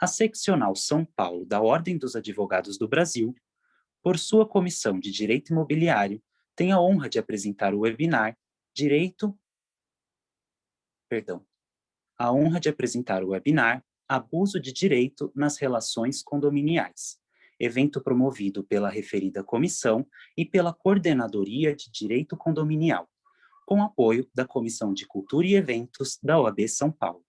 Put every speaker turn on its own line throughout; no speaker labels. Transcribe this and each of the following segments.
a Seccional São Paulo da Ordem dos Advogados do Brasil, por sua Comissão de Direito Imobiliário, tem a honra de apresentar o webinar Abuso de Direito nas Relações Condominiais, evento promovido pela referida comissão e pela Coordenadoria de Direito Condominial, com apoio da Comissão de Cultura e Eventos da OAB São Paulo.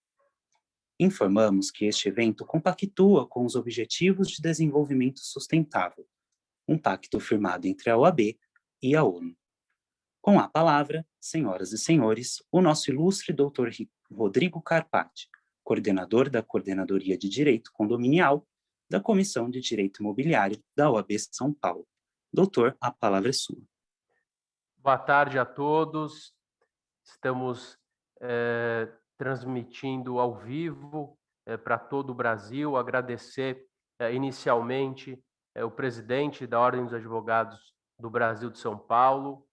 Informamos que este evento compactua com os Objetivos de Desenvolvimento Sustentável, um pacto firmado entre a OAB e a ONU. Com a palavra, senhoras e senhores, o nosso ilustre doutor Rodrigo Carpati, coordenador da Coordenadoria de Direito Condominial da Comissão de Direito Imobiliário da OAB São Paulo. Doutor, a palavra é sua.
Boa tarde a todos. Estamos transmitindo ao vivo para todo o Brasil. Agradecer inicialmente o presidente da Ordem dos Advogados do Brasil de São Paulo,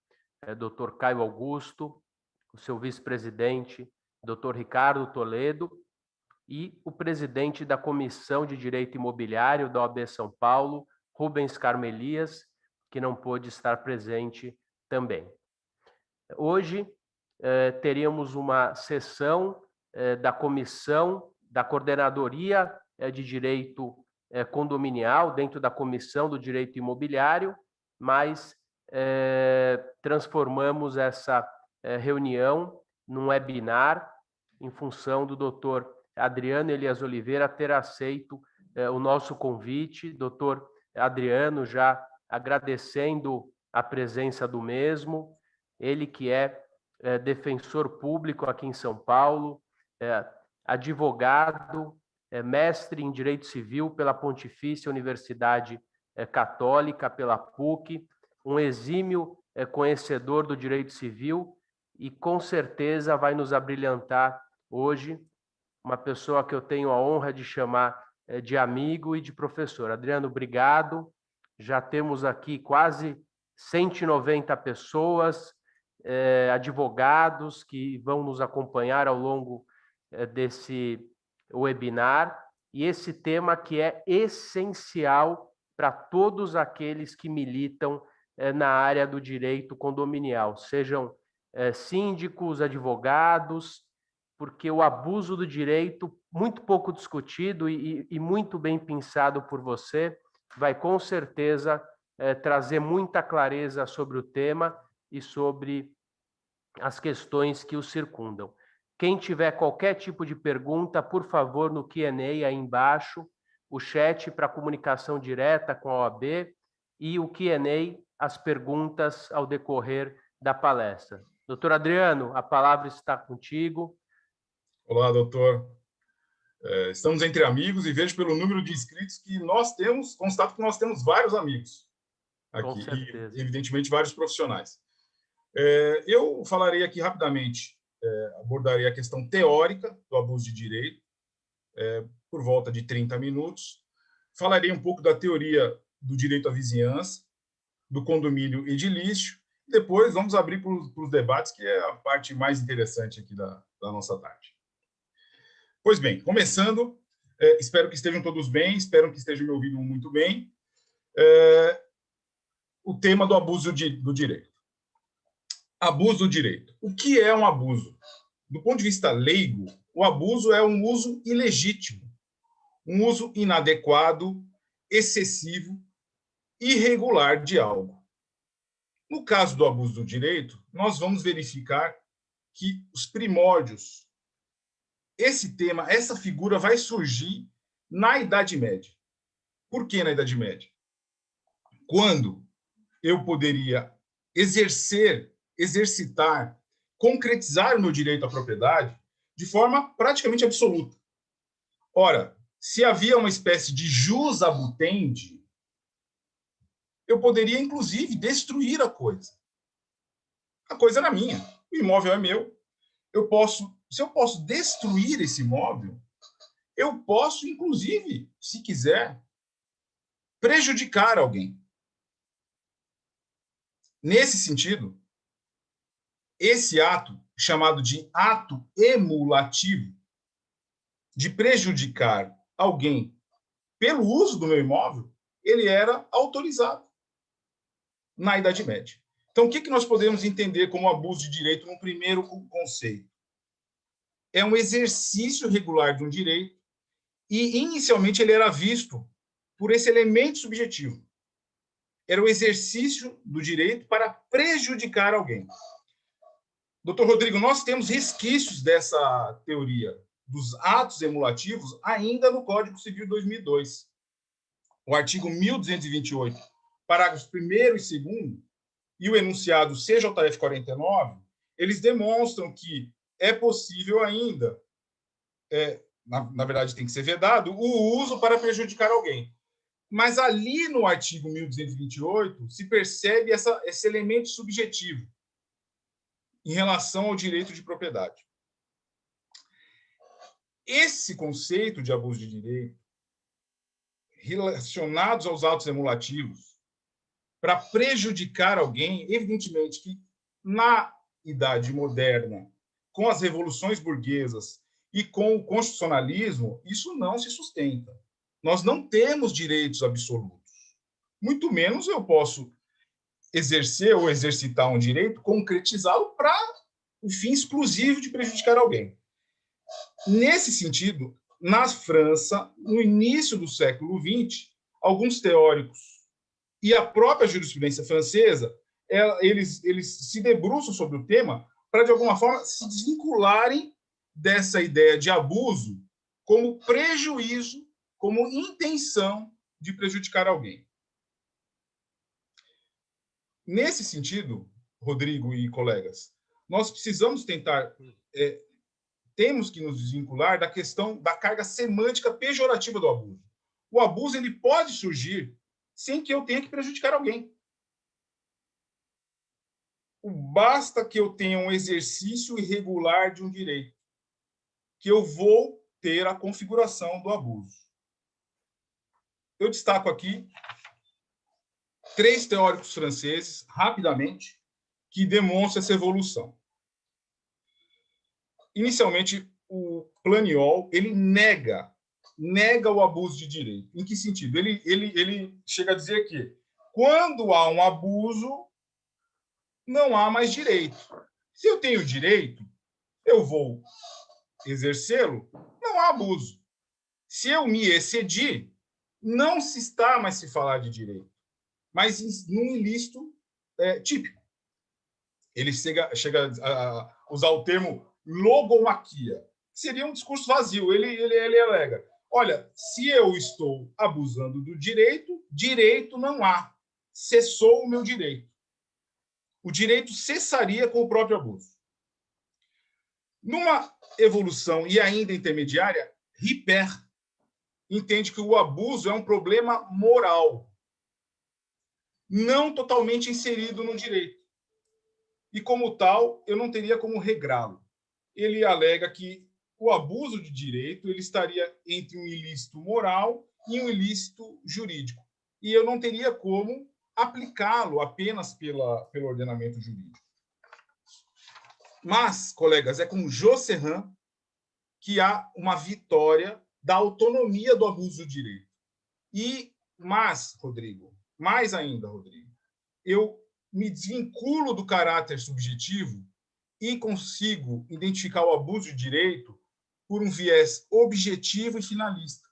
Dr. Caio Augusto, o seu vice-presidente, Dr. Ricardo Toledo, e o presidente da Comissão de Direito Imobiliário da OAB São Paulo, Rubens Carmelias, que não pôde estar presente também. Hoje, teríamos uma sessão da Comissão da Coordenadoria de Direito Condominial, dentro da Comissão do Direito Imobiliário, mas transformamos essa reunião num webinar em função do doutor Adriano Elias Oliveira ter aceito o nosso convite. Doutor Adriano, já agradecendo a presença do mesmo, ele que é defensor público aqui em São Paulo, advogado, mestre em Direito Civil pela Pontifícia Universidade Católica, pela PUC, um exímio conhecedor do direito civil e com certeza vai nos abrilhantar hoje, uma pessoa que eu tenho a honra de chamar de amigo e de professor. Adriano, obrigado. Já temos aqui quase 190 pessoas, advogados que vão nos acompanhar ao longo desse webinar, e esse tema que é essencial para todos aqueles que militam na área do direito condominial, sejam síndicos, advogados, porque o abuso do direito, muito pouco discutido e muito bem pensado por você, vai com certeza trazer muita clareza sobre o tema e sobre as questões que o circundam. Quem tiver qualquer tipo de pergunta, por favor, no Q&A aí embaixo, o chat para comunicação direta com a OAB e o Q&A, as perguntas ao decorrer da palestra. Doutor Adriano, a palavra está contigo.
Olá, doutor. Estamos entre amigos e vejo pelo número de inscritos que nós temos, constato que nós temos vários amigos aqui.
Com certeza.
E, evidentemente, vários profissionais. Eu falarei aqui rapidamente, abordarei a questão teórica do abuso de direito, por volta de 30 minutos. Falarei um pouco da teoria do direito à vizinhança, do condomínio edilício, e depois vamos abrir para os debates, que é a parte mais interessante aqui da nossa tarde. Pois bem, começando, espero que estejam todos bem, espero que estejam me ouvindo muito bem, o tema do abuso do direito. Abuso do direito. O que é um abuso? Do ponto de vista leigo, o abuso é um uso ilegítimo, um uso inadequado, excessivo, irregular de algo. No caso do abuso do direito, nós vamos verificar que os primórdios, esse tema, essa figura vai surgir na Idade Média. Por que na Idade Média? Quando eu poderia exercitar, concretizar o meu direito à propriedade de forma praticamente absoluta. Ora, se havia uma espécie de jus abutendi, eu poderia, inclusive, destruir a coisa. A coisa era minha, o imóvel é meu. Se eu posso destruir esse imóvel, eu posso, inclusive, se quiser, prejudicar alguém. Nesse sentido, esse ato, chamado de ato emulativo, de prejudicar alguém pelo uso do meu imóvel, ele era autorizado na Idade Média. Então, o que nós podemos entender como abuso de direito no primeiro conceito? É um exercício regular de um direito e, inicialmente, ele era visto por esse elemento subjetivo. Era o exercício do direito para prejudicar alguém. Doutor Rodrigo, nós temos resquícios dessa teoria dos atos emulativos ainda no Código Civil de 2002. O artigo 1228, parágrafos 1º e 2º, e o enunciado CJF 49, eles demonstram que é possível ainda, na verdade tem que ser vedado, o uso para prejudicar alguém. Mas ali no artigo 1228 se percebe esse elemento subjetivo em relação ao direito de propriedade. Esse conceito de abuso de direito, relacionados aos atos emulativos, para prejudicar alguém, evidentemente que na Idade Moderna, com as revoluções burguesas e com o constitucionalismo, isso não se sustenta. Nós não temos direitos absolutos. Muito menos eu posso exercer ou exercitar um direito, concretizá-lo para o fim exclusivo de prejudicar alguém. Nesse sentido, na França, no início do século XX, alguns teóricos e a própria jurisprudência francesa, eles se debruçam sobre o tema para, de alguma forma, se desvincularem dessa ideia de abuso como prejuízo, como intenção de prejudicar alguém. Nesse sentido, Rodrigo e colegas, nós precisamos temos que nos desvincular da questão da carga semântica pejorativa do abuso. O abuso ele pode surgir sem que eu tenha que prejudicar alguém. Basta que eu tenha um exercício irregular de um direito, que eu vou ter a configuração do abuso. Eu destaco aqui 3 teóricos franceses, rapidamente, que demonstram essa evolução. Inicialmente, o Planiol, ele nega o abuso de direito. Em que sentido? Ele chega a dizer que quando há um abuso, não há mais direito. Se eu tenho direito, eu vou exercê-lo, não há abuso. Se eu me excedi, não se está mais se falar de direito, mas num ilícito típico. Ele chega a usar o termo logomaquia, que seria um discurso vazio. Ele alega, olha, se eu estou abusando do direito, direito não há. Cessou o meu direito. O direito cessaria com o próprio abuso. Numa evolução e ainda intermediária, Ripper entende que o abuso é um problema moral, não totalmente inserido no direito. E, como tal, eu não teria como regrá-lo. Ele alega que o abuso de direito ele estaria entre um ilícito moral e um ilícito jurídico. E eu não teria como aplicá-lo apenas pelo ordenamento jurídico. Mas, colegas, é com Josserand que há uma vitória da autonomia do abuso do direito. Mas, Rodrigo, mais ainda, Rodrigo, eu me desvinculo do caráter subjetivo e consigo identificar o abuso de direito por um viés objetivo e finalista,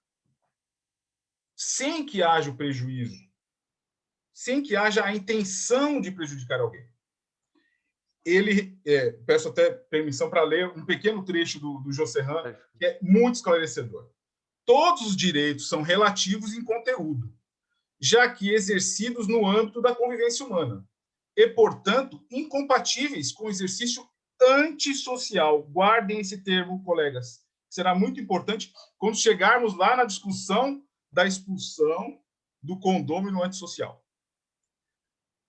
sem que haja o prejuízo, sem que haja a intenção de prejudicar alguém. Peço até permissão para ler um pequeno trecho do Josserand, que é muito esclarecedor. Todos os direitos são relativos em conteúdo, já que exercidos no âmbito da convivência humana, e, portanto, incompatíveis com o exercício antissocial. Guardem esse termo, colegas. Será muito importante quando chegarmos lá na discussão da expulsão do condômino antissocial.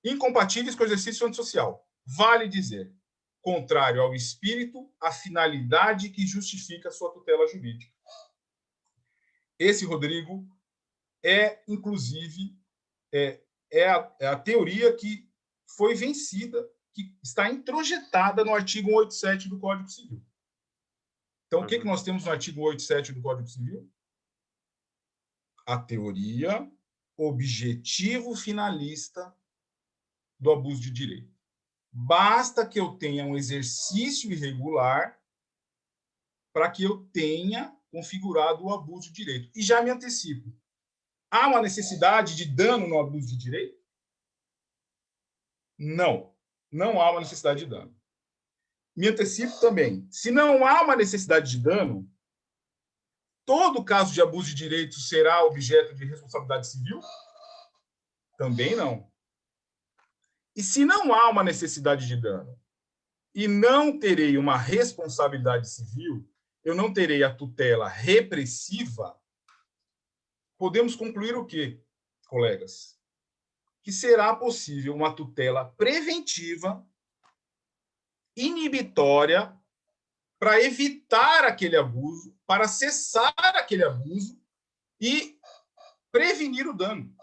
Incompatíveis com o exercício antissocial. Vale dizer, contrário ao espírito, à finalidade que justifica a sua tutela jurídica. Esse, Rodrigo, inclusive, a teoria que foi vencida, que está introjetada no artigo 187 do Código Civil. Então, o que nós temos no artigo 187 do Código Civil? a teoria objetivo finalista do abuso de direito. Basta que eu tenha um exercício irregular para que eu tenha configurado o abuso de direito. E já me antecipo. Há uma necessidade de dano no abuso de direito? Não. Não há uma necessidade de dano. Me antecipo também. Se não há uma necessidade de dano, todo caso de abuso de direito será objeto de responsabilidade civil? Também não. E se não há uma necessidade de dano e não terei uma responsabilidade civil, eu não terei a tutela repressiva, podemos concluir o quê, colegas? Que será possível uma tutela preventiva, inibitória, para evitar aquele abuso, para cessar aquele abuso e prevenir o dano.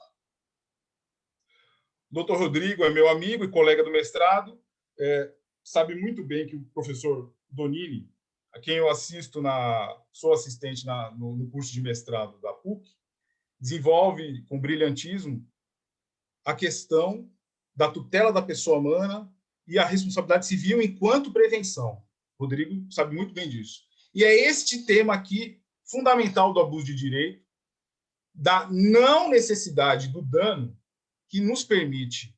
O Dr. Rodrigo é meu amigo e colega do mestrado, sabe muito bem que o professor Donini, a quem eu assisto, sou assistente no curso de mestrado da PUC, desenvolve com brilhantismo a questão da tutela da pessoa humana e a responsabilidade civil enquanto prevenção. O Rodrigo sabe muito bem disso. E é este tema aqui, fundamental do abuso de direito, da não necessidade do dano, que nos permite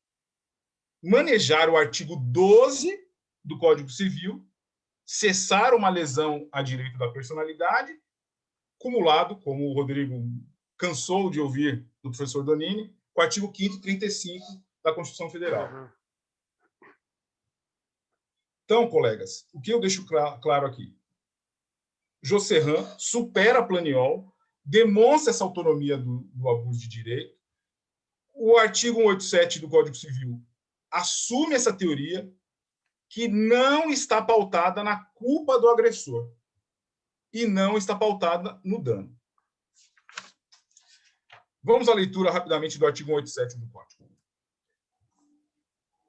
manejar o artigo 12 do Código Civil, cessar uma lesão a direito da personalidade, cumulado, como o Rodrigo cansou de ouvir do professor Donini, com o artigo 5º e 35 da Constituição Federal. Então, colegas, o que eu deixo claro aqui? Josserran supera Planiol, demonstra essa autonomia do abuso de direito. O artigo 187 do Código Civil assume essa teoria, que não está pautada na culpa do agressor e não está pautada no dano. Vamos à leitura rapidamente do artigo 187 do Código.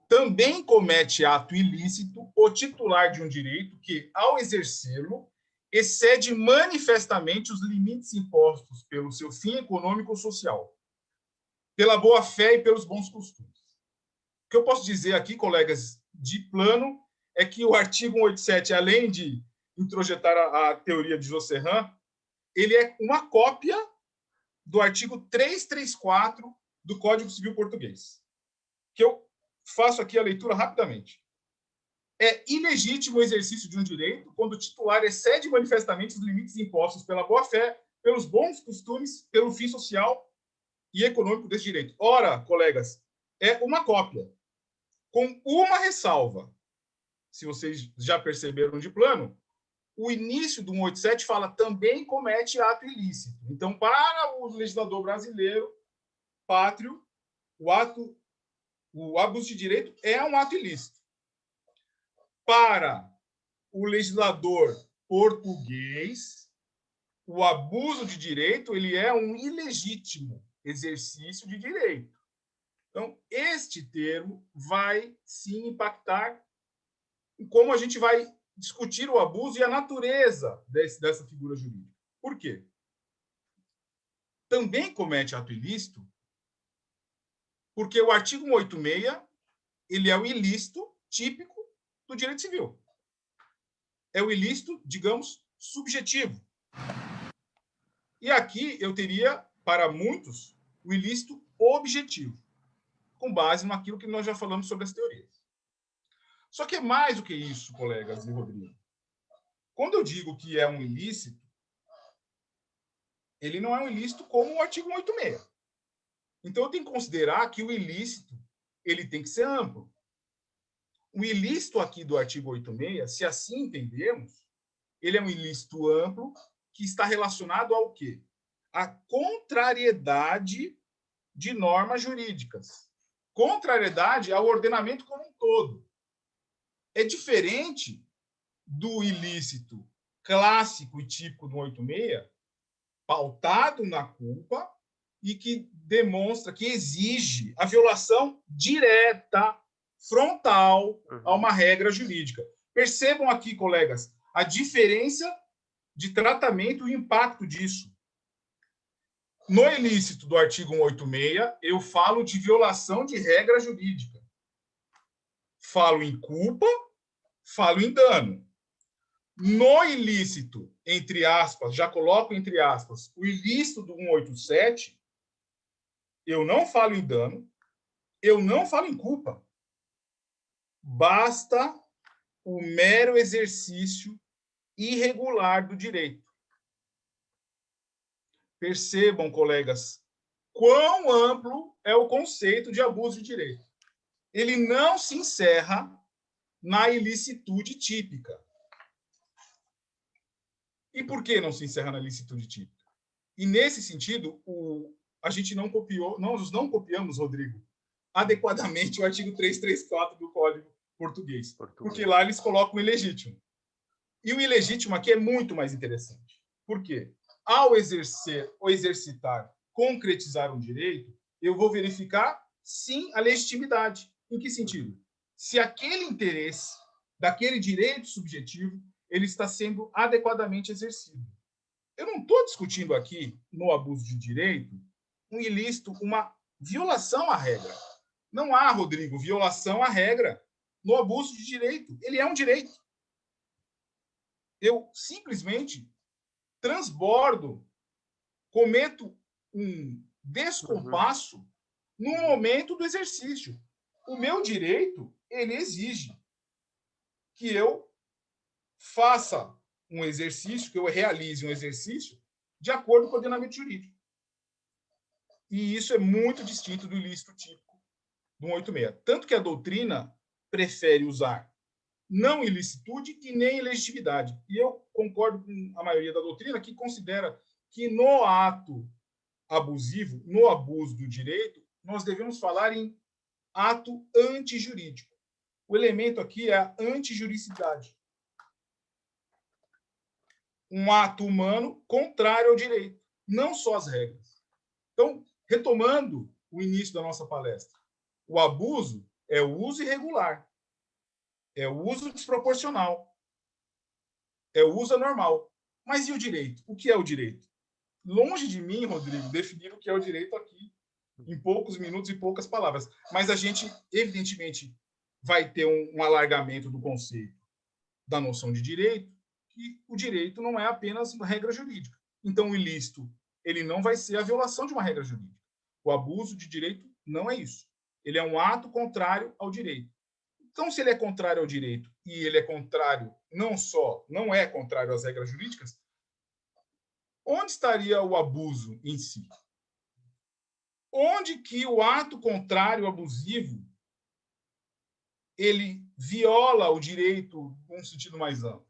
Também comete ato ilícito o titular de um direito que, ao exercê-lo, excede manifestamente os limites impostos pelo seu fim econômico ou social, pela boa-fé e pelos bons costumes. O que eu posso dizer aqui, colegas, de plano, é que o artigo 187, além de introjetar a teoria de Josserran, ele é uma cópia do artigo 334 do Código Civil Português, que eu faço aqui a leitura rapidamente. É ilegítimo o exercício de um direito quando o titular excede manifestamente os limites impostos pela boa-fé, pelos bons costumes, pelo fim social e econômico desse direito. Ora, colegas, é uma cópia, com uma ressalva. Se vocês já perceberam de plano, o início do 187 fala também comete ato ilícito. Então, para o legislador brasileiro, pátrio, o abuso de direito é um ato ilícito. Para o legislador português, o abuso de direito ele é um ilegítimo exercício de direito. Então, este termo vai sim impactar em como a gente vai discutir o abuso e a natureza dessa figura jurídica. Por quê? Também comete ato ilícito porque o artigo 186 ele é o ilícito típico do direito civil. É o ilícito, digamos, subjetivo. E aqui eu teria, para muitos, o ilícito objetivo, com base naquilo que nós já falamos sobre as teorias. Só que é mais do que isso, colegas e Rodrigo. Quando eu digo que é um ilícito, ele não é um ilícito como o artigo 186. Então, eu tenho que considerar que o ilícito ele tem que ser amplo. O ilícito aqui do artigo 86, se assim entendemos, ele é um ilícito amplo que está relacionado ao quê? A contrariedade de normas jurídicas. Contrariedade ao ordenamento como um todo. É diferente do ilícito clássico e típico do 186, pautado na culpa e que demonstra, que exige a violação direta, frontal, a uma regra jurídica. Percebam aqui, colegas, a diferença de tratamento e o impacto disso. No ilícito do artigo 186, eu falo de violação de regra jurídica. Falo em culpa, falo em dano. No ilícito, entre aspas, já coloco entre aspas, o ilícito do 187, eu não falo em dano, eu não falo em culpa. Basta o mero exercício irregular do direito. Percebam, colegas, quão amplo é o conceito de abuso de direito. Ele não se encerra na ilicitude típica. E por que não se encerra na ilicitude típica? E, nesse sentido, a gente não copiou, nós não copiamos, Rodrigo, adequadamente o artigo 334 do Código Português, porque lá eles colocam o ilegítimo. E o ilegítimo aqui é muito mais interessante. Por quê? Ao exercer ou exercitar, concretizar um direito, eu vou verificar, sim, a legitimidade. Em que sentido? Se aquele interesse daquele direito subjetivo ele está sendo adequadamente exercido. Eu não estou discutindo aqui, no abuso de direito, um ilícito, uma violação à regra. Não há, Rodrigo, violação à regra no abuso de direito. Ele é um direito. Eu simplesmente transbordo, cometo um descompasso no momento do exercício. O meu direito, ele exige que eu faça um exercício, que eu realize um exercício de acordo com o ordenamento jurídico. E isso é muito distinto do ilícito típico do 186. Tanto que a doutrina prefere usar não ilicitude e nem ilegitimidade. E eu concordo com a maioria da doutrina que considera que no ato abusivo, no abuso do direito, nós devemos falar em ato antijurídico. O elemento aqui é a antijuricidade. Um ato humano contrário ao direito, não só às regras. Então, retomando o início da nossa palestra, o abuso é o uso irregular, é o uso desproporcional, é o uso anormal. Mas e o direito? O que é o direito? Longe de mim, Rodrigo, definir o que é o direito aqui, em poucos minutos e poucas palavras. Mas a gente, evidentemente, vai ter um alargamento do conceito da noção de direito, que o direito não é apenas uma regra jurídica. Então, o ilícito, ele não vai ser a violação de uma regra jurídica. O abuso de direito não é isso. Ele é um ato contrário ao direito. Então, se ele é contrário ao direito e ele é contrário, não é contrário às regras jurídicas, onde estaria o abuso em si? Onde que o ato contrário abusivo ele viola o direito num sentido mais amplo?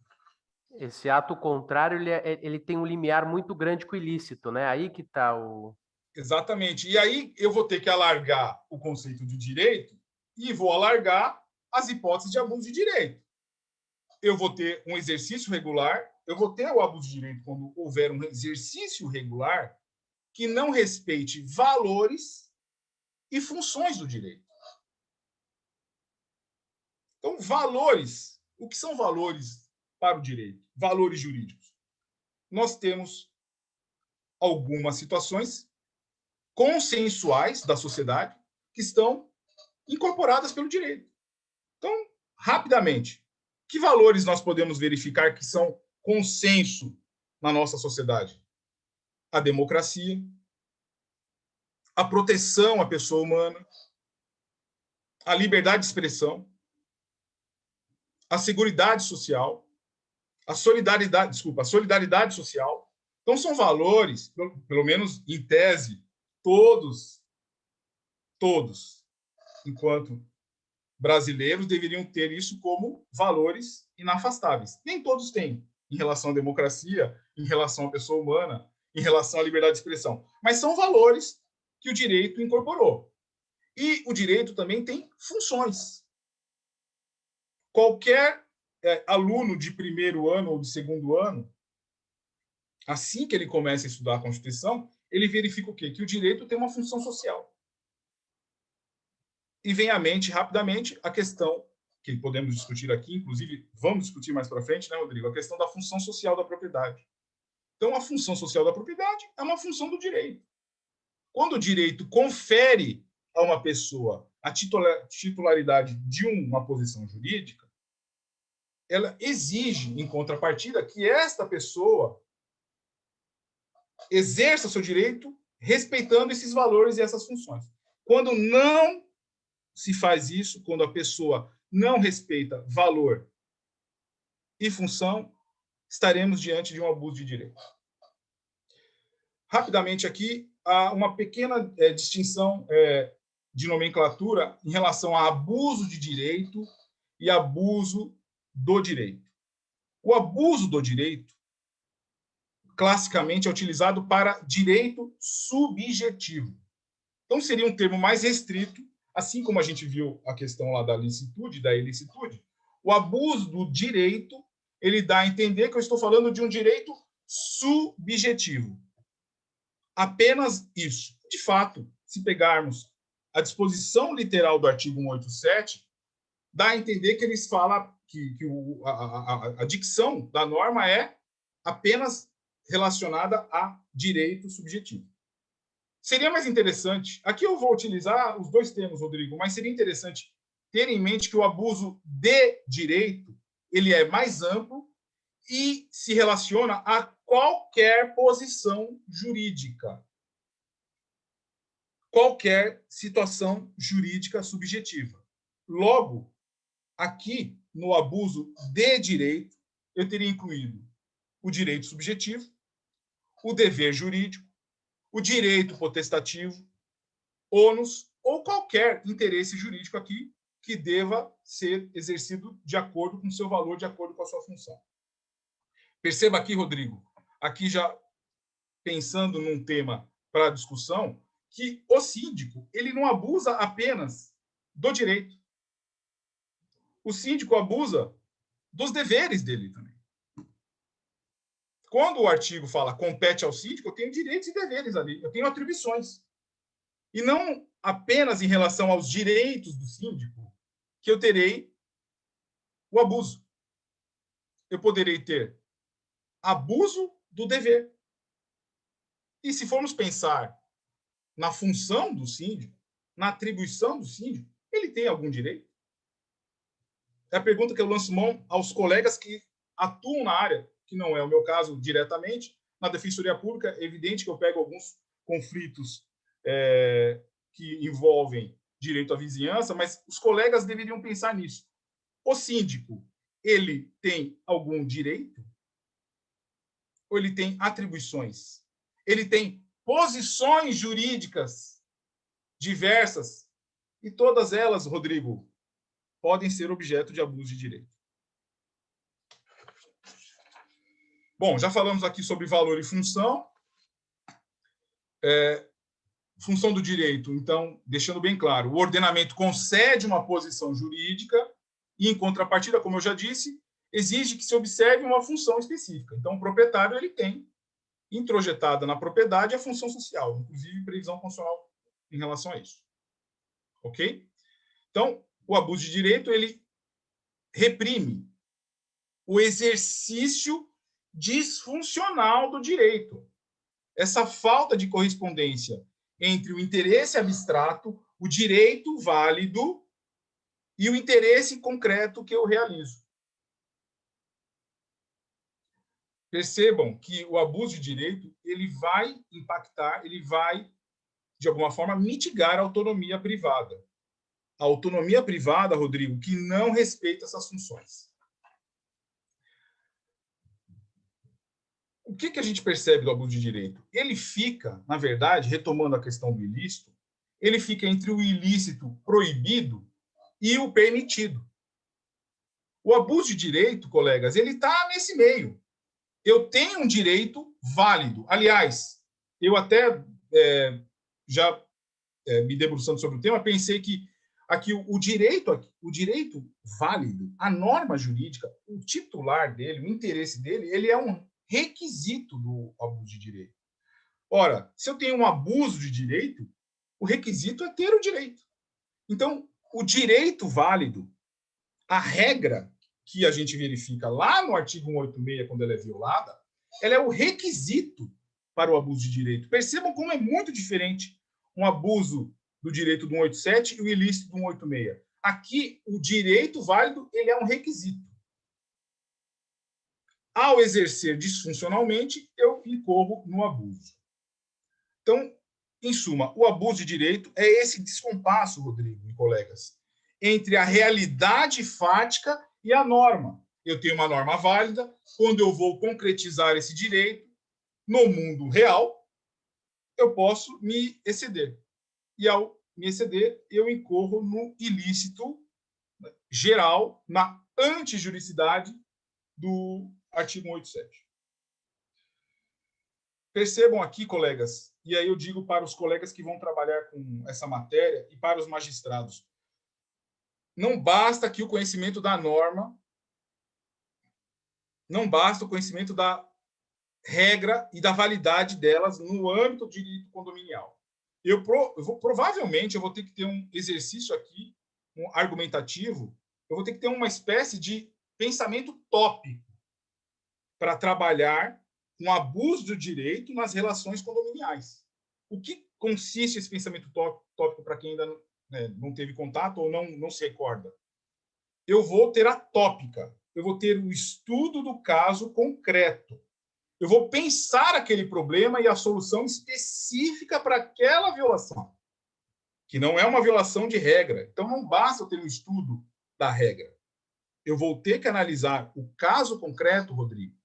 Esse ato contrário, ele tem um limiar muito grande com o ilícito, né? Aí que está o...
Exatamente. E aí eu vou ter que alargar o conceito de direito e vou alargar as hipóteses de abuso de direito. Eu vou ter um exercício regular, eu vou ter o abuso de direito quando houver um exercício regular que não respeite valores e funções do direito. Então, valores. O que são valores para o direito? Valores jurídicos. Nós temos algumas situações consensuais da sociedade que estão incorporadas pelo direito. Então, rapidamente, que valores nós podemos verificar que são consenso na nossa sociedade? A democracia, a proteção à pessoa humana, a liberdade de expressão, a seguridade social, a solidariedade social. Então, são valores, pelo menos em tese, todos, enquanto brasileiros, deveriam ter isso como valores inafastáveis. Nem todos têm, em relação à democracia, em relação à pessoa humana, em relação à liberdade de expressão. Mas são valores que o direito incorporou. E o direito também tem funções. Qualquer aluno de primeiro ano ou de segundo ano, assim que ele começa a estudar a Constituição, ele verifica o quê? Que o direito tem uma função social. E vem à mente, rapidamente, a questão que podemos discutir aqui, inclusive vamos discutir mais para frente, né, Rodrigo? A questão da função social da propriedade. Então, a função social da propriedade é uma função do direito. Quando o direito confere a uma pessoa a titularidade de uma posição jurídica, ela exige, em contrapartida, que esta pessoa exerça seu direito respeitando esses valores e essas funções. Quando não se faz isso, quando a pessoa não respeita valor e função, estaremos diante de um abuso de direito. Rapidamente aqui, há uma pequena distinção de nomenclatura em relação a abuso de direito e abuso do direito. O abuso do direito, classicamente, é utilizado para direito subjetivo. Então, seria um termo mais restrito, assim como a gente viu a questão lá da licitude e da ilicitude. O abuso do direito, ele dá a entender que eu estou falando de um direito subjetivo. Apenas isso. De fato, se pegarmos a disposição literal do artigo 187, dá a entender que eles falam que a dicção da norma é apenas relacionada a direito subjetivo. Seria mais interessante, aqui eu vou utilizar os dois termos, Rodrigo, mas seria interessante ter em mente que o abuso de direito, ele é mais amplo e se relaciona a qualquer posição jurídica, qualquer situação jurídica subjetiva. Logo, aqui, no abuso de direito, eu teria incluído o direito subjetivo, o dever jurídico, o direito potestativo, ônus ou qualquer interesse jurídico aqui que deva ser exercido de acordo com o seu valor, de acordo com a sua função. Perceba aqui, Rodrigo, aqui já pensando num tema para a discussão, que o síndico ele não abusa apenas do direito. O síndico abusa dos deveres dele também. Quando o artigo fala compete ao síndico, eu tenho direitos e deveres ali, eu tenho atribuições. E não apenas em relação aos direitos do síndico que eu terei o abuso. Eu poderei ter abuso do dever. E se formos pensar na função do síndico, na atribuição do síndico, ele tem algum direito? É a pergunta que eu lanço mão aos colegas que atuam na área, que não é o meu caso diretamente. Na Defensoria Pública, é evidente que eu pego alguns conflitos que envolvem direito à vizinhança, mas os colegas deveriam pensar nisso. O síndico, ele tem algum direito? Ou ele tem atribuições? Ele tem posições jurídicas diversas? E todas elas, Rodrigo, podem ser objeto de abuso de direito. Bom, já falamos aqui sobre valor e função. Função do direito, então, deixando bem claro, o ordenamento concede uma posição jurídica e, em contrapartida, como eu já disse, exige que se observe uma função específica. Então, o proprietário ele tem introjetada na propriedade a função social, inclusive previsão constitucional em relação a isso. Ok? Então, o abuso de direito ele reprime o exercício disfuncional do direito. Essa falta de correspondência entre o interesse abstrato, o direito válido e o interesse concreto que eu realizo. Percebam que o abuso de direito ele vai impactar, ele vai, de alguma forma, mitigar a autonomia privada. A autonomia privada, Rodrigo, que não respeita essas funções. O que a gente percebe do abuso de direito? Ele fica, na verdade, retomando a questão do ilícito, ele fica entre o ilícito proibido e o permitido. O abuso de direito, colegas, ele está nesse meio. Eu tenho um direito válido. Aliás, eu até, já me debruçando sobre o tema, pensei que aqui o direito válido, a norma jurídica, o titular dele, o interesse dele, ele é um requisito do abuso de direito. Ora, se eu tenho um abuso de direito, o requisito é ter o direito. Então, o direito válido, a regra que a gente verifica lá no artigo 186, quando ela é violada, ela é o requisito para o abuso de direito. Percebam como é muito diferente um abuso do direito do 187 e o ilícito do 186. Aqui, o direito válido ele é um requisito. Ao exercer disfuncionalmente, eu incorro no abuso. Então, em suma, o abuso de direito é esse descompasso, Rodrigo e colegas, entre a realidade fática e a norma. Eu tenho uma norma válida, quando eu vou concretizar esse direito no mundo real, eu posso me exceder. E ao me exceder, eu incorro no ilícito geral, na antijuridicidade do artigo 187. Percebam aqui, colegas, e aí eu digo para os colegas que vão trabalhar com essa matéria e para os magistrados, não basta aqui o conhecimento da norma, não basta o conhecimento da regra e da validade delas no âmbito do direito condominial. Provavelmente eu vou ter que ter um exercício aqui, um argumentativo, eu vou ter que ter uma espécie de pensamento tópico para trabalhar um abuso do direito nas relações condominiais. O que consiste esse pensamento tópico para quem ainda não teve contato ou não se recorda? Eu vou ter a tópica, eu vou ter o estudo do caso concreto. Eu vou pensar aquele problema e a solução específica para aquela violação, que não é uma violação de regra. Então, não basta eu ter um estudo da regra. Eu vou ter que analisar o caso concreto, Rodrigo.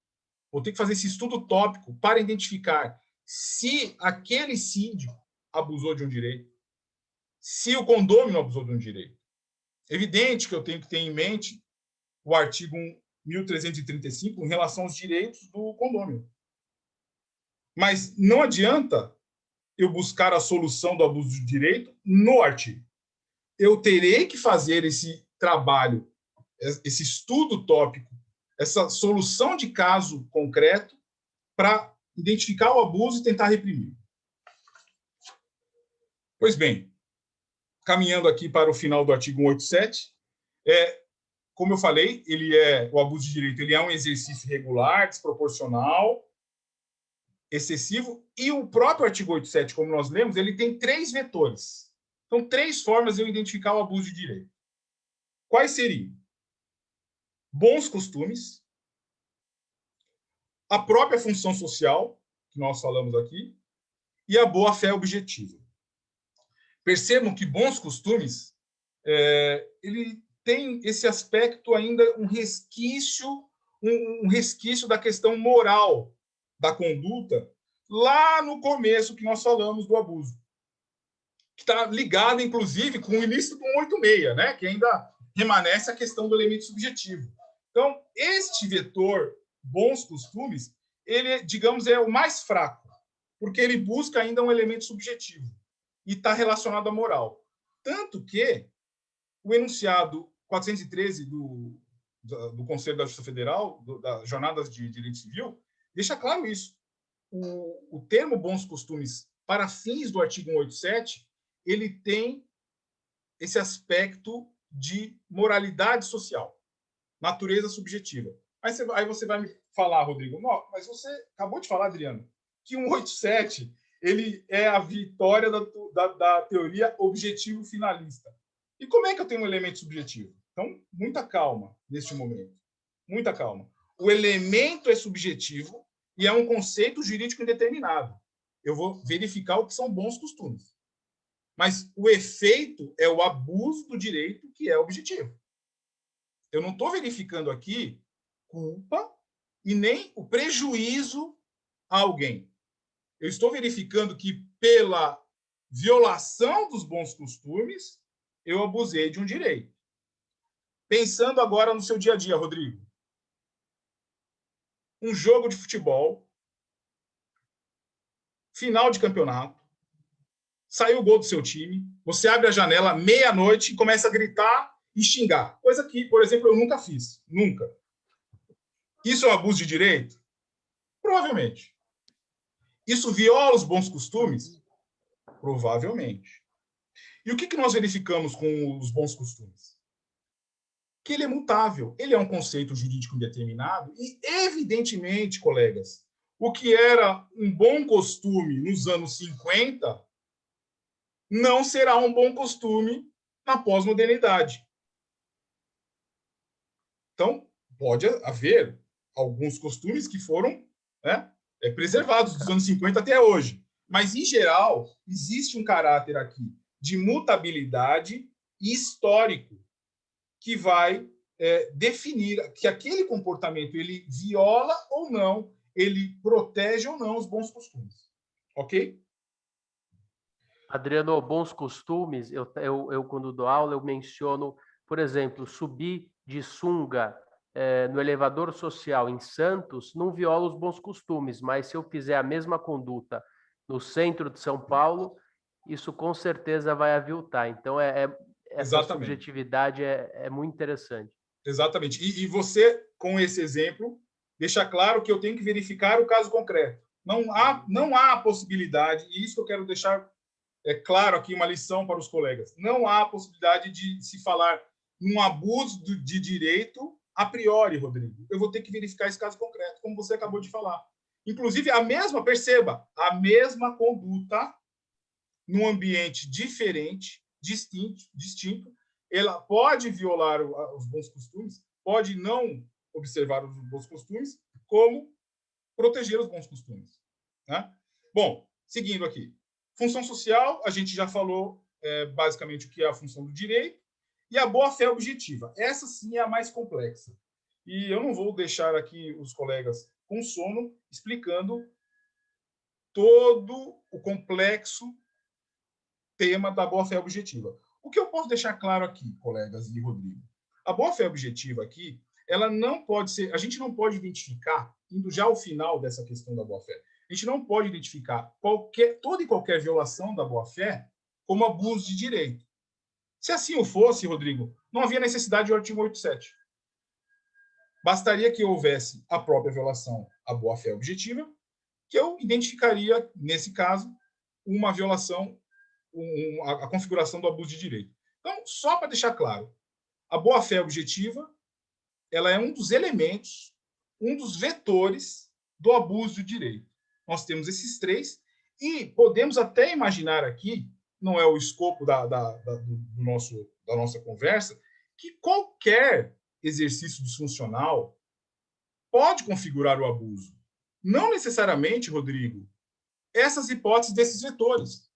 Vou ter que fazer esse estudo tópico para identificar se aquele síndico abusou de um direito, se o condômino abusou de um direito. Evidente que eu tenho que ter em mente o artigo 1335 em relação aos direitos do condômino. Mas não adianta eu buscar a solução do abuso de direito no artigo. Eu terei que fazer esse trabalho, esse estudo tópico, essa solução de caso concreto para identificar o abuso e tentar reprimir. Pois bem, caminhando aqui para o final do artigo 187, como eu falei, o abuso de direito ele é um exercício irregular, desproporcional, excessivo, e o próprio artigo 187, como nós lemos, ele tem 3 vetores. Então, 3 formas de eu identificar o abuso de direito. Quais seriam? Bons costumes, a própria função social, que nós falamos aqui, e a boa-fé objetiva. Percebam que bons costumes, ele tem esse aspecto ainda, um resquício da questão moral da conduta, lá no começo que nós falamos do abuso, que está ligado, inclusive, com o início do 186, né? Que ainda remanesce a questão do elemento subjetivo. Então, este vetor, bons costumes, ele, digamos, é o mais fraco, porque ele busca ainda um elemento subjetivo e está relacionado à moral. Tanto que o enunciado 413 do Conselho da Justiça Federal, das Jornadas de Direito Civil, deixa claro isso. O termo bons costumes, para fins do artigo 187, ele tem esse aspecto de moralidade social, natureza subjetiva. Aí você vai me falar, Rodrigo, não, mas você acabou de falar, Adriano, que o 187 ele é a vitória da teoria objetivo finalista. E como é que eu tenho um elemento subjetivo? Então, muita calma neste momento. Muita calma. O elemento é subjetivo e é um conceito jurídico indeterminado. Eu vou verificar o que são bons costumes. Mas o efeito é o abuso do direito, que é objetivo. Eu não estou verificando aqui culpa e nem o prejuízo a alguém. Eu estou verificando que, pela violação dos bons costumes, eu abusei de um direito. Pensando agora no seu dia a dia, Rodrigo. Um jogo de futebol, final de campeonato, saiu o gol do seu time, você abre a janela meia-noite e começa a gritar e xingar. Coisa que, por exemplo, eu nunca fiz. Nunca. Isso é um abuso de direito? Provavelmente. Isso viola os bons costumes? Provavelmente. E o que nós verificamos com os bons costumes? Que ele é mutável. Ele é um conceito jurídico indeterminado e, evidentemente, colegas, o que era um bom costume nos anos 50 não será um bom costume na pós-modernidade. Então, pode haver alguns costumes que foram, né, preservados dos anos 50 até hoje. Mas, em geral, existe um caráter aqui de mutabilidade histórico que vai definir que aquele comportamento ele viola ou não, ele protege ou não os bons costumes. Ok?
Adriano, bons costumes, eu quando dou aula, eu menciono, por exemplo, subir de sunga no elevador social em Santos não viola os bons costumes, mas se eu fizer a mesma conduta no centro de São Paulo, isso com certeza vai aviltar. Então, essa
Exatamente.
subjetividade é muito interessante.
Exatamente. E você, com esse exemplo, deixa claro que eu tenho que verificar o caso concreto. Não há a possibilidade, e isso que eu quero deixar claro aqui, uma lição para os colegas, não há a possibilidade de se falar num abuso de direito a priori, Rodrigo. Eu vou ter que verificar esse caso concreto, como você acabou de falar. Inclusive, perceba, a mesma conduta num ambiente diferente, distinto, ela pode violar os bons costumes, pode não observar os bons costumes, como proteger os bons costumes. Né? Bom, seguindo aqui. Função social, a gente já falou basicamente o que é a função do direito, e a boa-fé objetiva. Essa sim é a mais complexa. E eu não vou deixar aqui os colegas com sono explicando todo o complexo tema da boa-fé objetiva. O que eu posso deixar claro aqui, colegas e Rodrigo? A boa-fé objetiva aqui, ela não pode ser, a gente não pode identificar, indo já ao final dessa questão da boa-fé, a gente não pode identificar toda e qualquer violação da boa-fé como abuso de direito. Se assim o fosse, Rodrigo, não havia necessidade do artigo 187. Bastaria que houvesse a própria violação à boa-fé objetiva, que eu identificaria, nesse caso, uma violação, a configuração do abuso de direito. Então, só para deixar claro, a boa-fé objetiva ela é um dos elementos, um dos vetores do abuso de direito. Nós temos esses três e podemos até imaginar aqui, não é o escopo da nossa conversa, que qualquer exercício disfuncional pode configurar o abuso. Não necessariamente, Rodrigo, essas hipóteses desses vetores.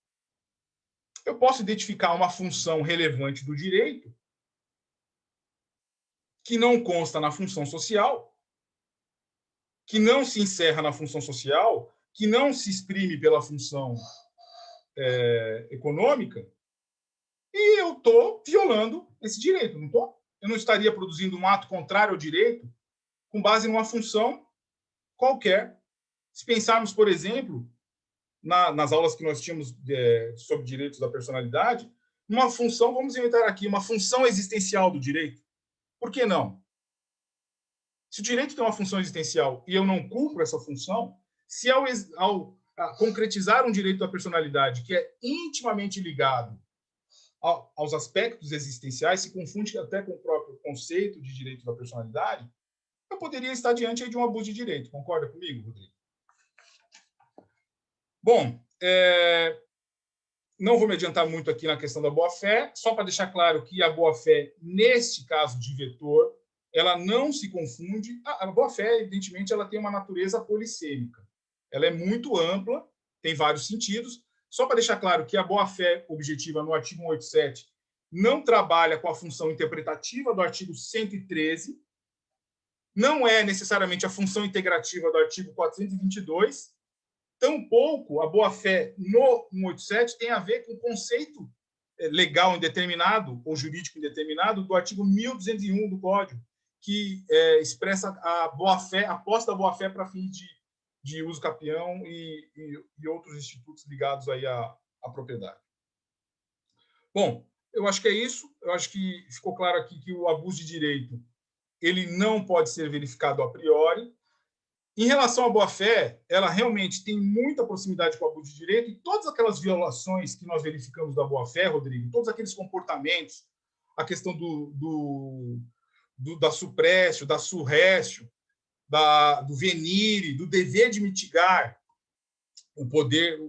Eu posso identificar uma função relevante do direito que não consta na função social, que não se encerra na função social, que não se exprime pela função econômica, e eu estou violando esse direito, não estou? Eu não estaria produzindo um ato contrário ao direito com base numa função qualquer. Se pensarmos, por exemplo, nas aulas que nós tínhamos sobre direitos da personalidade, uma função, vamos inventar aqui, uma função existencial do direito. Por que não? Se o direito tem uma função existencial e eu não cumpro essa função, se ao concretizar um direito da personalidade que é intimamente ligado aos aspectos existenciais, se confunde até com o próprio conceito de direito da personalidade, eu poderia estar diante de um abuso de direito. Concorda comigo, Rodrigo? Bom, não vou me adiantar muito aqui na questão da boa-fé, só para deixar claro que a boa-fé, neste caso de vetor, ela não se confunde. A boa-fé, evidentemente, ela tem uma natureza polissêmica. Ela é muito ampla, tem vários sentidos. Só para deixar claro que a boa-fé objetiva no artigo 187 não trabalha com a função interpretativa do artigo 113, não é necessariamente a função integrativa do artigo 422, tampouco a boa-fé no 187 tem a ver com o conceito legal indeterminado ou jurídico indeterminado do artigo 1201 do Código, que expressa a boa-fé, a posse da boa-fé para fins de uso capião e outros institutos ligados aí à propriedade. Bom, eu acho que é isso. Eu acho que ficou claro aqui que o abuso de direito ele não pode ser verificado a priori. Em relação à boa-fé, ela realmente tem muita proximidade com o abuso de direito e todas aquelas violações que nós verificamos da boa-fé, Rodrigo, todos aqueles comportamentos, a questão da suprécio, da surrécio, do venire, do dever de mitigar, o poder,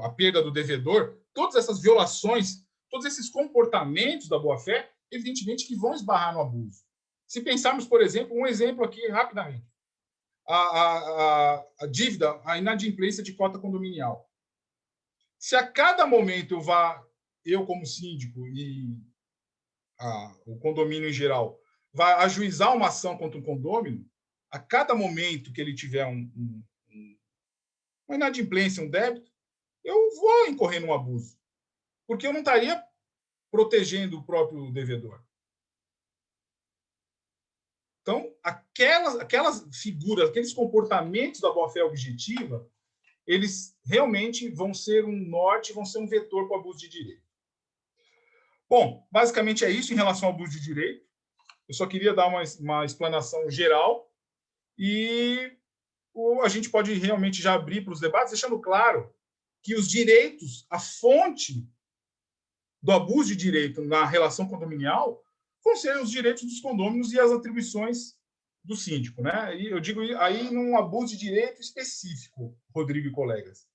a perda do devedor, todas essas violações, todos esses comportamentos da boa-fé, evidentemente que vão esbarrar no abuso. Se pensarmos, por exemplo, um exemplo aqui rapidamente, a dívida, a inadimplência de cota condominial. Se a cada momento eu como síndico e o condomínio em geral, vai ajuizar uma ação contra um condômino, a cada momento que ele tiver uma inadimplência, um débito, eu vou incorrer num abuso, porque eu não estaria protegendo o próprio devedor. Então, aquelas figuras, aqueles comportamentos da boa-fé objetiva, eles realmente vão ser um norte, vão ser um vetor para o abuso de direito. Bom, basicamente é isso em relação ao abuso de direito. Eu só queria dar uma explanação geral e a gente pode realmente já abrir para os debates, deixando claro que os direitos, a fonte do abuso de direito na relação condominial vão ser os direitos dos condôminos e as atribuições do síndico, né? E eu digo aí num abuso de direito específico, Rodrigo e colegas.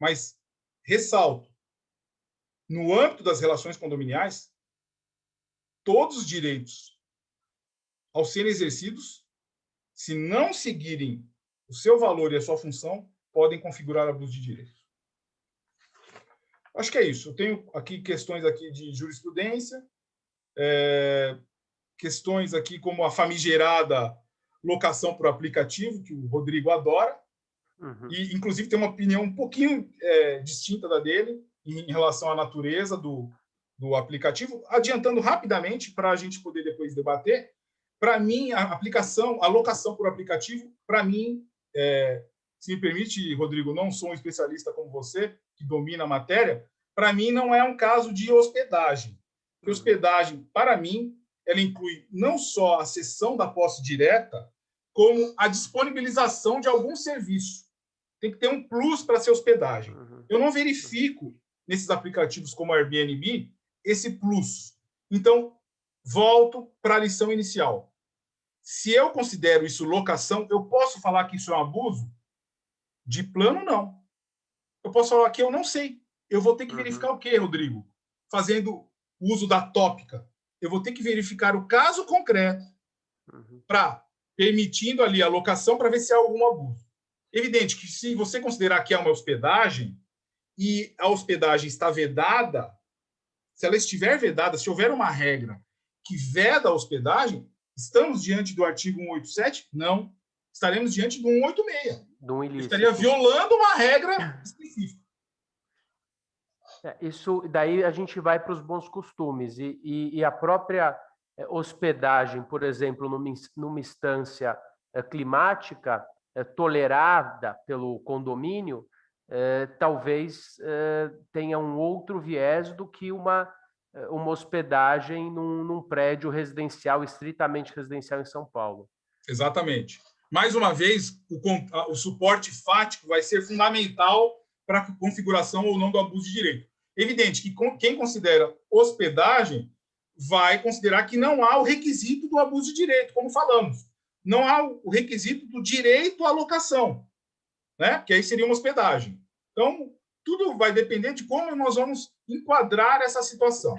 Mas ressalto, no âmbito das relações condominiais, todos os direitos, ao serem exercidos, se não seguirem o seu valor e a sua função, podem configurar abuso de direito. Acho que é isso. Eu tenho aqui questões aqui de jurisprudência, questões aqui como a famigerada locação por aplicativo, que o Rodrigo adora, e inclusive tem uma opinião um pouquinho distinta da dele em relação à natureza do aplicativo. Adiantando rapidamente, para a gente poder depois debater, para mim, a locação por aplicativo, para mim, se me permite, Rodrigo, não sou um especialista como você, que domina a matéria, para mim não é um caso de hospedagem. Porque hospedagem, para mim, ela inclui não só a cessão da posse direta, como a disponibilização de algum serviço. Tem que ter um plus para ser hospedagem. Eu não verifico nesses aplicativos como a Airbnb esse plus. Então, volto para a lição inicial. Se eu considero isso locação, eu posso falar que isso é um abuso? De plano, não. Eu posso falar que eu não sei. Eu vou ter que verificar o quê, Rodrigo? Fazendo uso da tópica. Eu vou ter que verificar o caso concreto permitindo ali a locação para ver se há algum abuso. Evidente que se você considerar que é uma hospedagem e a hospedagem está vedada, se ela estiver vedada, se houver uma regra que veda a hospedagem, estamos diante do artigo 187? Não. Estaremos diante do 186. Estaria violando uma regra específica.
Isso, daí a gente vai para os bons costumes. E a própria hospedagem, por exemplo, numa instância climática tolerada pelo condomínio, talvez tenha um outro viés do que uma hospedagem num prédio residencial, estritamente residencial em São Paulo.
Exatamente. Mais uma vez, o suporte fático vai ser fundamental para a configuração ou não do abuso de direito. Evidente que quem considera hospedagem vai considerar que não há o requisito do abuso de direito, como falamos. Não há o requisito do direito à locação, né? Que aí seria uma hospedagem. Então, tudo vai depender de como nós vamos enquadrar essa situação.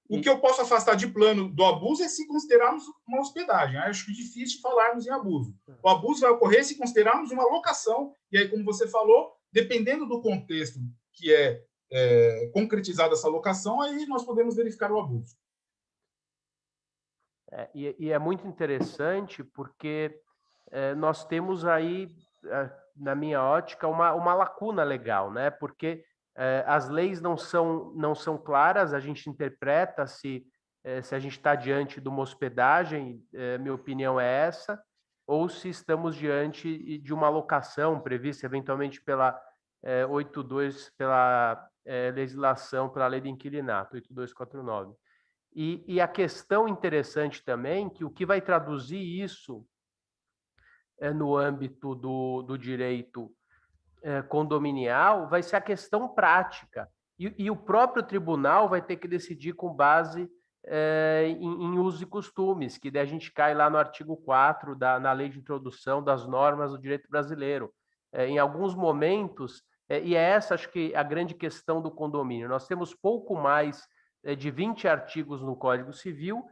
O que eu posso afastar de plano do abuso é se considerarmos uma hospedagem. Acho difícil falarmos em abuso. O abuso vai ocorrer se considerarmos uma locação. E aí, como você falou, dependendo do contexto que é concretizada essa locação, aí nós podemos verificar o abuso.
E é muito interessante porque nós temos aí, na minha ótica, uma lacuna legal, né? Porque as leis não são claras, a gente interpreta se a gente está diante de uma hospedagem, minha opinião é essa, ou se estamos diante de uma locação prevista eventualmente pela 82, pela legislação, pela lei de inquilinato, 8249. E a questão interessante também, que o que vai traduzir isso no âmbito do direito condominial vai ser a questão prática. E o próprio tribunal vai ter que decidir com base em usos e costumes, que daí a gente cai lá no artigo 4 na lei de introdução das normas do direito brasileiro. Em alguns momentos, E é essa, acho que, a grande questão do condomínio. Nós temos pouco mais de 20 artigos no Código Civil,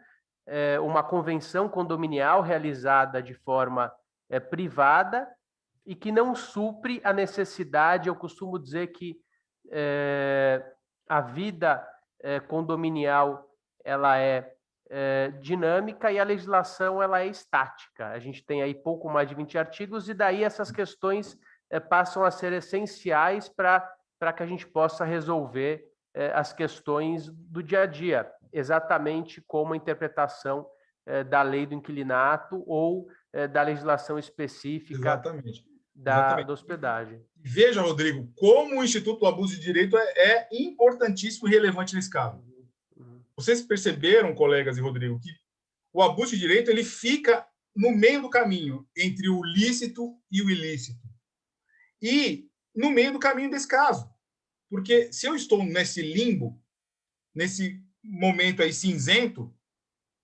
uma convenção condominial realizada de forma privada e que não supre a necessidade. Eu costumo dizer que a vida condominial ela é dinâmica e a legislação ela é estática. A gente tem aí pouco mais de 20 artigos e daí essas questões passam a ser essenciais para que a gente possa resolver as questões do dia a dia, exatamente como a interpretação da lei do inquilinato ou da legislação específica da hospedagem.
Veja, Rodrigo, como o Instituto do Abuso de Direito é importantíssimo e relevante nesse caso. Vocês perceberam, colegas e Rodrigo, que o abuso de direito ele fica no meio do caminho entre o lícito e o ilícito. E no meio do caminho desse caso. Porque se eu estou nesse limbo, nesse momento aí cinzento,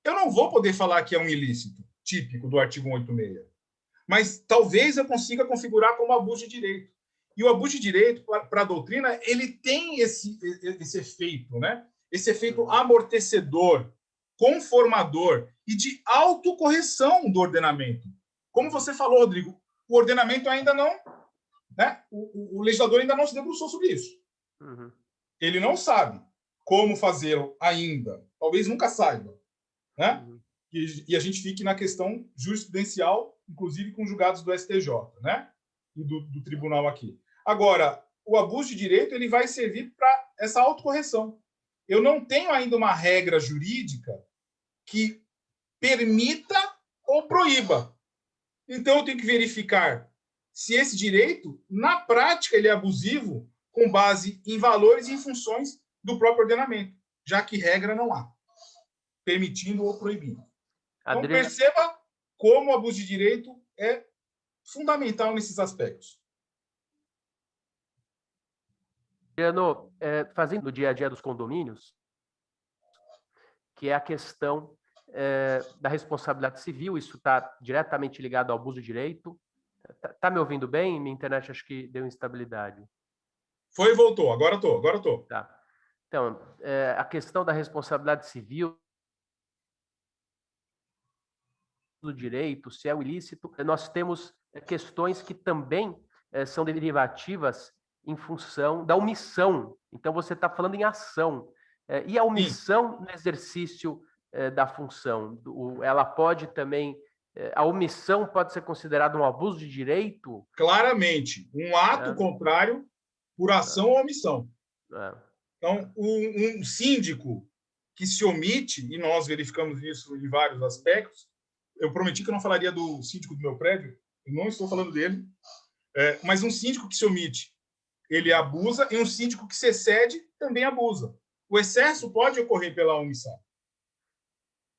eu não vou poder falar que é um ilícito típico do artigo 186. Mas talvez eu consiga configurar como abuso de direito. E o abuso de direito, para a doutrina, ele tem esse efeito, né? Esse efeito amortecedor, conformador e de autocorreção do ordenamento. Como você falou, Rodrigo, o ordenamento ainda não... Né? O legislador ainda não se debruçou sobre isso.
Uhum.
Ele não sabe como fazê-lo ainda. Talvez nunca saiba. Né?
Uhum.
E a gente fique na questão jurisprudencial, inclusive com julgados do STJ, né? E do tribunal aqui. Agora, o abuso de direito ele vai servir para essa autocorreção. Eu não tenho ainda uma regra jurídica que permita ou proíba. Então, eu tenho que verificar se esse direito, na prática, ele é abusivo com base em valores e em funções do próprio ordenamento, já que regra não há, permitindo ou proibindo. Então, perceba como o abuso de direito é fundamental nesses aspectos.
Adriano, fazendo o dia a dia dos condomínios, que é a questão da responsabilidade civil, isso está diretamente ligado ao abuso de direito. Tá me ouvindo bem? Minha internet acho que deu instabilidade.
Foi e voltou, agora estou.
Tá. Então, a questão da responsabilidade civil do direito, se é o ilícito, nós temos questões que também são derivativas em função da omissão. Então, você está falando em ação. E a omissão no exercício da função, ela pode também... A omissão pode ser considerada um abuso de direito?
Claramente. Um ato contrário por ação ou omissão. Então, um síndico que se omite, e nós verificamos isso em vários aspectos, eu prometi que eu não falaria do síndico do meu prédio, eu não estou falando dele, mas um síndico que se omite, ele abusa, e um síndico que se excede também abusa. O excesso pode ocorrer pela omissão.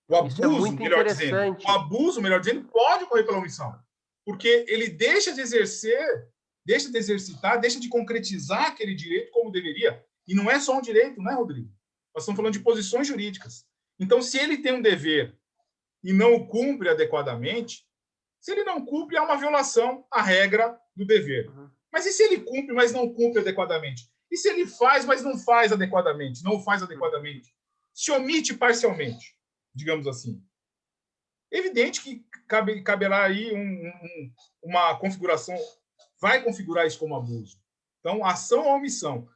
O abuso, melhor dizendo, pode ocorrer pela omissão, porque ele deixa de exercer, deixa de exercitar, deixa de concretizar aquele direito como deveria. E não é só um direito, né, Rodrigo? Nós estamos falando de posições jurídicas. Então, se ele tem um dever e não o cumpre adequadamente, se ele não cumpre, há uma violação à regra do dever. Mas e se ele cumpre, mas não cumpre adequadamente? E se ele faz, mas não faz adequadamente? Não faz adequadamente? Se omite parcialmente, digamos assim. É evidente que caberá aí uma configuração, vai configurar isso como abuso. Então, ação ou omissão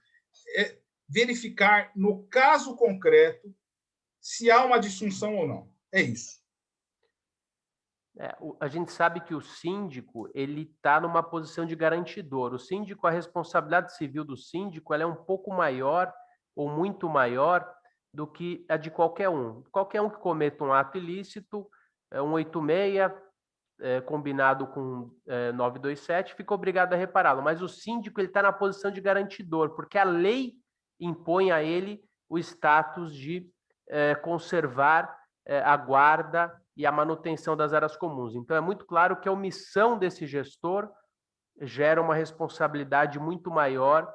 é verificar no caso concreto se há uma disfunção ou não. É isso.
A gente sabe que o síndico ele está numa posição de garantidor. O síndico, a responsabilidade civil do síndico ela é um pouco maior ou muito maior do que a de qualquer um. Qualquer um que cometa um ato ilícito, 186, combinado com 927, fica obrigado a repará-lo. Mas o síndico está na posição de garantidor, porque a lei impõe a ele o status de conservar a guarda e a manutenção das áreas comuns. Então, é muito claro que a omissão desse gestor gera uma responsabilidade muito maior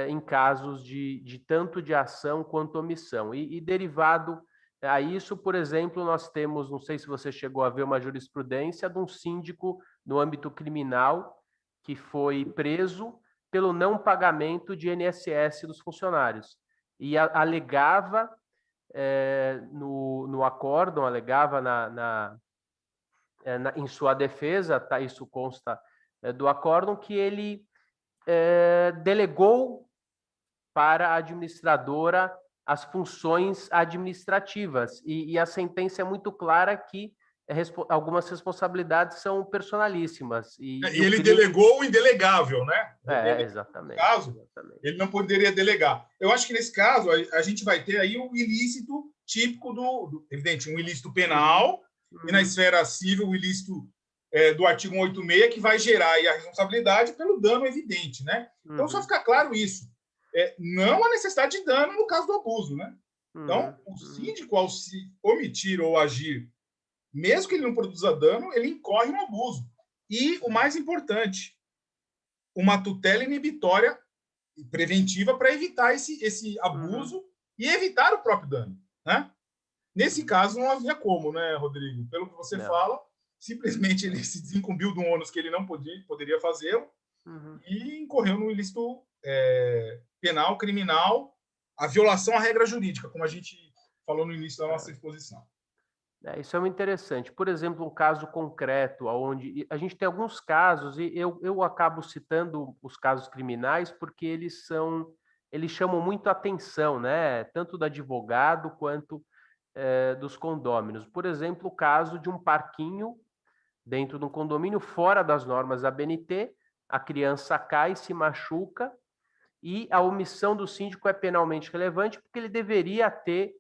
em casos de tanto de ação quanto omissão. E derivado a isso, por exemplo, nós temos, não sei se você chegou a ver uma jurisprudência de um síndico no âmbito criminal que foi preso pelo não pagamento de INSS dos funcionários. E alegava no acórdão, alegava em sua defesa, tá, isso consta do acórdão, que ele delegou para a administradora as funções administrativas. E a sentença é muito clara que algumas responsabilidades são personalíssimas.
E ele delegou o indelegável, né?
Exatamente.
No caso,
exatamente.
Ele não poderia delegar. Eu acho que nesse caso a gente vai ter aí o ilícito típico evidente, um ilícito penal, e na esfera civil o ilícito do artigo 186, que vai gerar aí a responsabilidade pelo dano evidente, né? Então, só ficar claro isso. Não há necessidade de dano no caso do abuso, né? Então, o síndico, ao se omitir ou agir, mesmo que ele não produza dano, ele incorre no abuso. E, o mais importante, uma tutela inibitória preventiva para evitar esse abuso e evitar o próprio dano, né? Nesse caso, não havia como, né, Rodrigo? Pelo que você fala, simplesmente ele se desincumbiu de um ônus que ele não poderia fazê-lo e incorreu no ilícito penal, criminal, a violação à regra jurídica, como a gente falou no início da nossa exposição.
Isso é muito interessante. Por exemplo, um caso concreto, onde a gente tem alguns casos, e eu acabo citando os casos criminais porque eles chamam muito a atenção, né? Tanto do advogado quanto dos condôminos. Por exemplo, o caso de um parquinho dentro de um condomínio fora das normas da BNT, a criança cai, se machuca, e a omissão do síndico é penalmente relevante porque ele deveria ter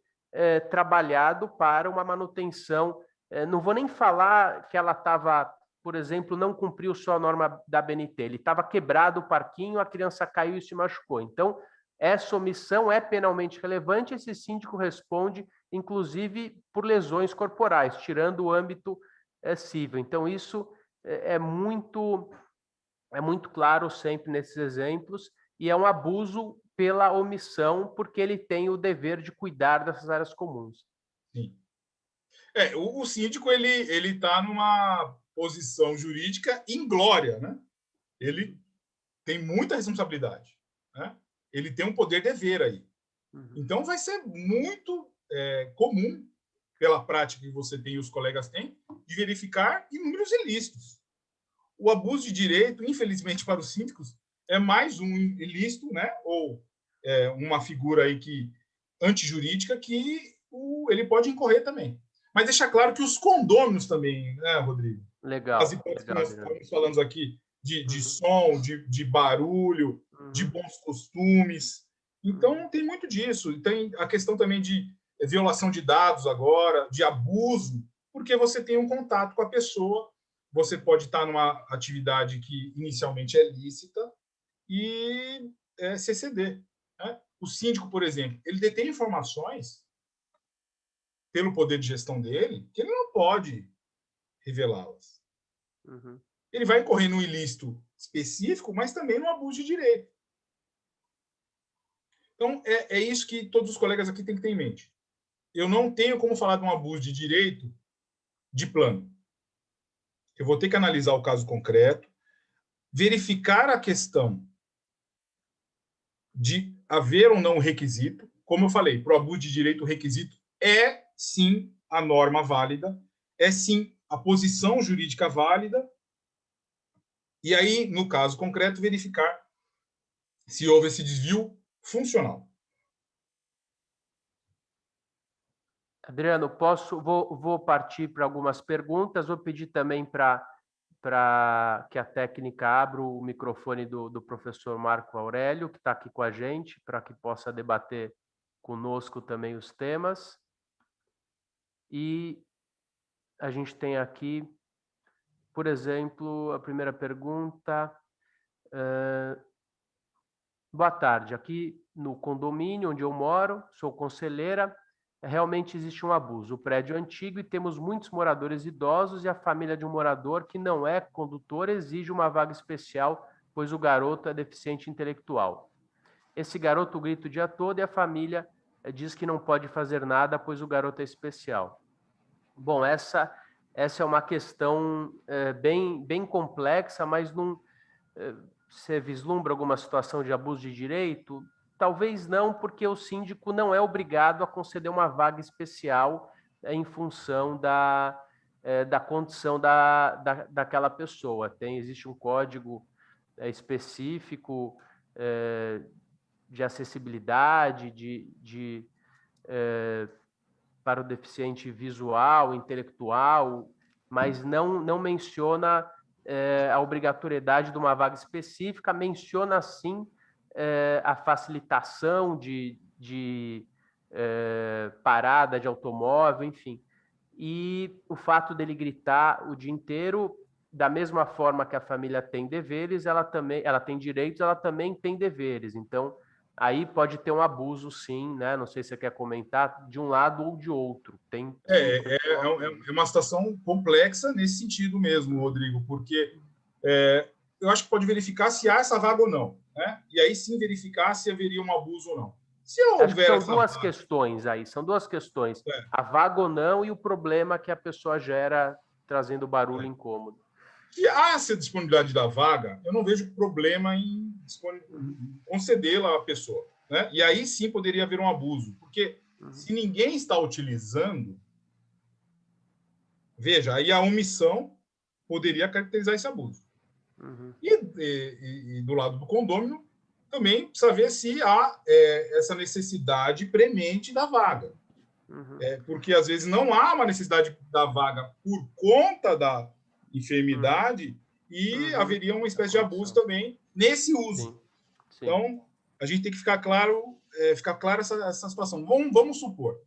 trabalhado para uma manutenção. Não vou nem falar que ela estava, por exemplo, não cumpriu só a norma da BNT, ele estava quebrado o parquinho, a criança caiu e se machucou. Então, essa omissão é penalmente relevante, esse síndico responde, inclusive, por lesões corporais, tirando o âmbito civil. Então, isso é muito claro sempre nesses exemplos, e é um abuso pela omissão, porque ele tem o dever de cuidar dessas áreas comuns.
Sim. O síndico ele está numa posição jurídica inglória, né? Ele tem muita responsabilidade, né? Ele tem um poder-dever aí. Então, vai ser muito comum, pela prática que você tem e os colegas têm, de verificar inúmeros ilícitos. O abuso de direito, infelizmente, para os síndicos, é mais um ilícito, né? Ou uma figura aí antijurídica que ele pode incorrer também. Mas deixar claro que os condôminos também, né, Rodrigo?
Legal.
As hipóteses que nós estamos falando aqui de som, de barulho, de bons costumes. Então, tem muito disso. Tem a questão também de violação de dados agora, de abuso, porque você tem um contato com a pessoa, você pode estar numa atividade que inicialmente é lícita e se ceder. Né? O síndico, por exemplo, ele detém informações pelo poder de gestão dele que ele não pode revelá-las. Ele vai incorrer num ilícito específico, mas também no abuso de direito. Então, é isso que todos os colegas aqui têm que ter em mente. Eu não tenho como falar de um abuso de direito de plano. Eu vou ter que analisar o caso concreto, verificar a questão de haver ou não o requisito. Como eu falei, para o abuso de direito, o requisito é, sim, a norma válida, é, sim, a posição jurídica válida. E aí, no caso concreto, verificar se houve esse desvio funcional.
Adriano, vou partir para algumas perguntas, vou pedir também para que a técnica abra o microfone do professor Marco Aurélio, que está aqui com a gente, para que possa debater conosco também os temas. E a gente tem aqui, por exemplo, a primeira pergunta. Boa tarde, aqui no condomínio onde eu moro, sou conselheira, realmente existe um abuso. O prédio é antigo e temos muitos moradores idosos e a família de um morador que não é condutor exige uma vaga especial, pois o garoto é deficiente intelectual. Esse garoto grita o dia todo e a família diz que não pode fazer nada, pois o garoto é especial. Bom, essa é uma questão bem complexa, mas você vislumbra alguma situação de abuso de direito? Talvez não, porque o síndico não é obrigado a conceder uma vaga especial em função da condição daquela pessoa. Existe um código específico de acessibilidade, para o deficiente visual, intelectual, mas não menciona a obrigatoriedade de uma vaga específica, menciona sim a facilitação de parada de automóvel, enfim. E o fato dele gritar o dia inteiro, da mesma forma que a família tem deveres, ela tem direitos, ela também tem deveres. Então, aí pode ter um abuso, sim, né? Não sei se você quer comentar, de um lado ou de outro.
É uma situação complexa nesse sentido mesmo, Rodrigo, porque eu acho que pode verificar se há essa vaga ou não, né? E aí sim verificar se haveria um abuso ou não. Se houver
acho que são duas questões aí, são duas questões. A vaga ou não e o problema que a pessoa gera trazendo barulho incômodo.
Se há essa disponibilidade da vaga, eu não vejo problema em concedê-la à pessoa, né? E aí sim poderia haver um abuso, porque se ninguém está utilizando, veja, aí a omissão poderia caracterizar esse abuso. E do lado do condômino, também precisa ver se há essa necessidade premente da vaga. Porque, às vezes, não há uma necessidade da vaga por conta da enfermidade e haveria uma espécie de abuso também nesse uso. Sim. Então, a gente tem que ficar claro essa situação. Vamos supor.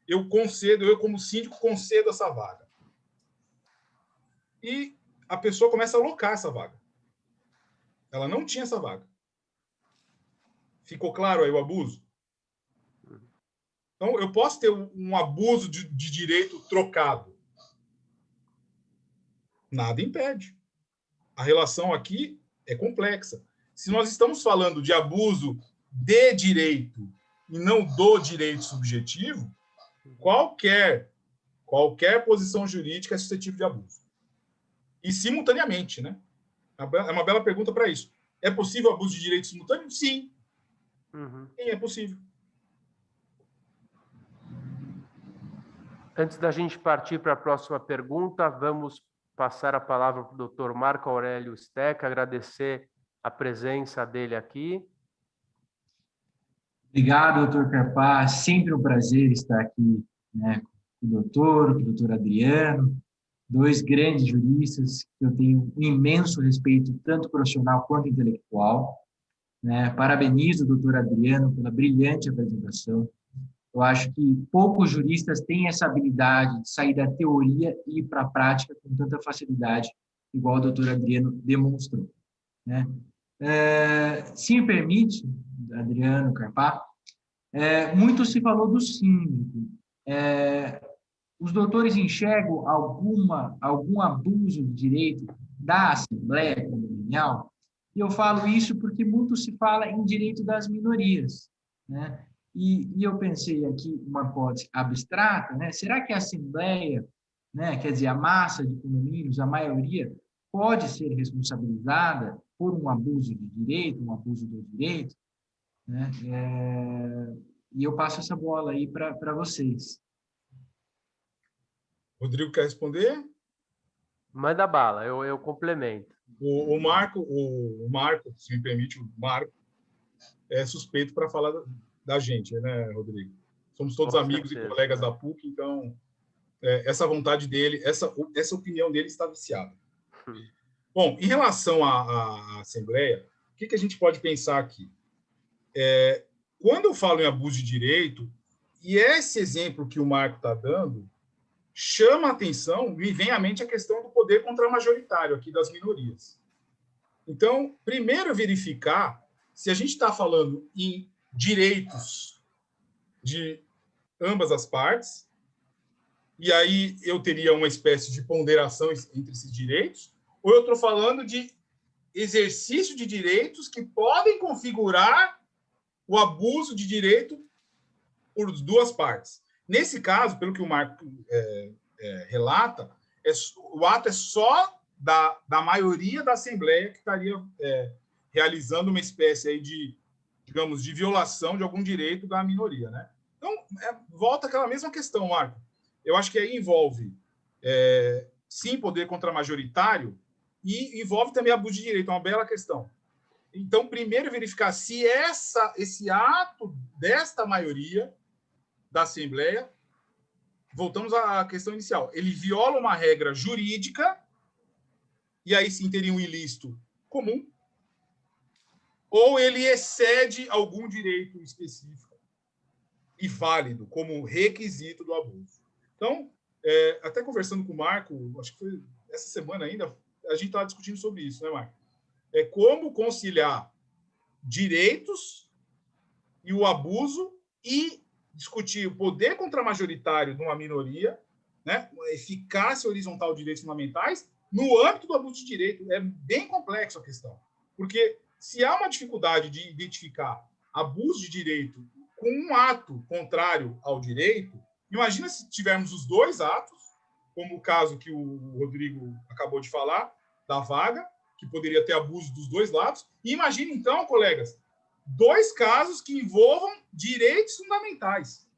Eu como síndico, concedo essa vaga. E a pessoa começa a alocar essa vaga. Ela não tinha essa vaga. Ficou claro aí o abuso? Então, eu posso ter um abuso de direito trocado. Nada impede. A relação aqui é complexa. Se nós estamos falando de abuso de direito e não do direito subjetivo, qualquer posição jurídica é suscetível de abuso. E simultaneamente, né? É uma bela pergunta para isso. É possível abuso de direito simultâneo? Sim. Sim, é possível.
Antes da gente partir para a próxima pergunta, vamos passar a palavra para o Dr. Marco Aurélio Steca, agradecer a presença dele aqui.
Obrigado, doutor Carpá. Sempre um prazer estar aqui, né, com o doutor Adriano, dois grandes juristas que eu tenho um imenso respeito, tanto profissional quanto intelectual. Né? Parabenizo o doutor Adriano pela brilhante apresentação. Eu acho que poucos juristas têm essa habilidade de sair da teoria e ir para a prática com tanta facilidade, igual o doutor Adriano demonstrou. Né? Se me permite, Adriano Carpá, muito se falou do síndico. Os doutores enxergam algum abuso de direito da Assembleia Condominial? E eu falo isso porque muito se fala em direito das minorias, né? E eu pensei aqui uma hipótese abstrata, né? Será que a Assembleia, né, quer dizer, a massa de condomínios, a maioria, pode ser responsabilizada por um abuso de direito, um abuso do direito? Né? E eu passo essa bola aí para vocês.
Rodrigo quer responder?
Manda bala, eu complemento.
O Marco, se me permite, o Marco é suspeito para falar da gente, né, Rodrigo? Somos todos amigos e colegas da PUC, então essa vontade dele, essa opinião dele está viciada. Bom, em relação à Assembleia, o que a gente pode pensar aqui? Quando eu falo em abuso de direito, e esse exemplo que o Marco está dando chama a atenção, me vem à mente a questão do poder contramajoritário aqui das minorias. Então, primeiro verificar se a gente está falando em direitos de ambas as partes, e aí eu teria uma espécie de ponderação entre esses direitos, ou eu estou falando de exercício de direitos que podem configurar o abuso de direito por duas partes. Nesse caso, pelo que o Marco relata, o ato é só da maioria da Assembleia que estaria realizando uma espécie aí de, digamos, de violação de algum direito da minoria, né? Então, volta aquela mesma questão, Marco. Eu acho que aí envolve, sim, poder contramajoritário e envolve também abuso de direito, é uma bela questão. Então, primeiro, verificar se esse ato desta maioria da Assembleia, voltamos à questão inicial, ele viola uma regra jurídica, e aí sim teria um ilícito comum, ou ele excede algum direito específico e válido como requisito do abuso. Então, até conversando com o Marco, acho que foi essa semana ainda, a gente estava discutindo sobre isso, né, Marco? Como conciliar direitos e o abuso e discutir o poder contramajoritário de uma minoria, né, a eficácia horizontal de direitos fundamentais no âmbito do abuso de direito. É bem complexo a questão, porque se há uma dificuldade de identificar abuso de direito com um ato contrário ao direito, imagina se tivermos os dois atos, como o caso que o Rodrigo acabou de falar, da vaga, que poderia ter abuso dos dois lados. E imagine, então, colegas, dois casos que envolvam direitos fundamentais.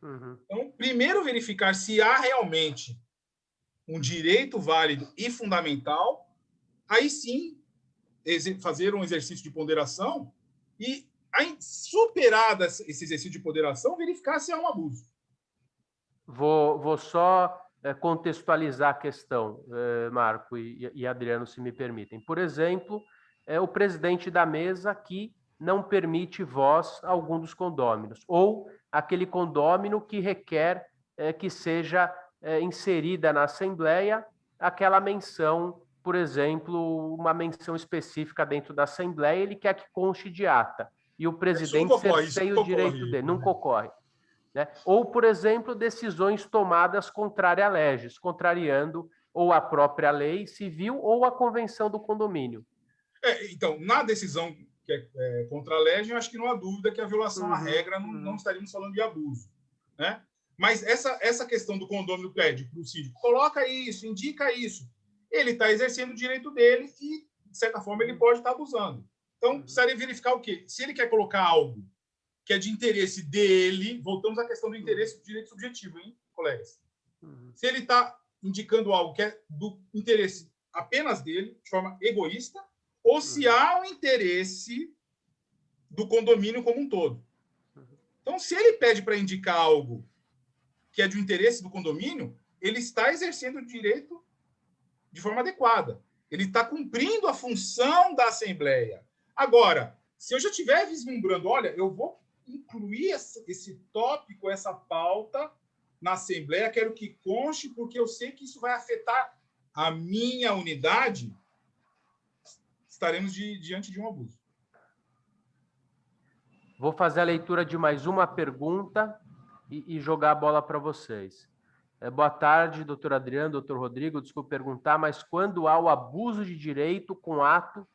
Uhum.
Então, primeiro verificar se há realmente um direito válido e fundamental, aí sim fazer um exercício de ponderação e, aí, superado esse exercício de ponderação, verificar se há um abuso.
Vou só contextualizar a questão, Marco e Adriano, se me permitem. Por exemplo, o presidente da mesa que não permite voz a algum dos condôminos, ou aquele condômino que requer que seja inserida na Assembleia aquela menção, por exemplo, uma menção específica dentro da Assembleia, ele quer que conste de ata, e o presidente cerceia o direito dele, nunca ocorre. Né? Ou, por exemplo, decisões tomadas contrárias à legis, contrariando ou a própria lei civil ou a convenção do condomínio.
Então, na decisão que é contra a lei, eu acho que não há dúvida que a violação à regra não estaríamos falando de abuso, né? Mas essa questão do condômino pede para o síndico, coloca isso, indica isso, ele está exercendo o direito dele e, de certa forma, ele pode estar abusando. Então, precisaria verificar o quê? Se ele quer colocar algo que é de interesse dele, voltamos à questão do interesse do direito subjetivo, hein, colegas? Se ele está indicando algo que é do interesse apenas dele, de forma egoísta, ou se há um interesse do condomínio como um todo. Então, se ele pede para indicar algo que é de interesse do condomínio, ele está exercendo o direito de forma adequada. Ele está cumprindo a função da Assembleia. Agora, se eu já estiver vislumbrando, olha, eu vou incluir esse tópico, essa pauta na Assembleia, quero que conste, porque eu sei que isso vai afetar a minha unidade, estaremos diante de um abuso.
Vou fazer a leitura de mais uma pergunta e jogar a bola para vocês. Boa tarde, doutor Adriano, doutor Rodrigo, desculpe perguntar, mas quando há o abuso de direito com ato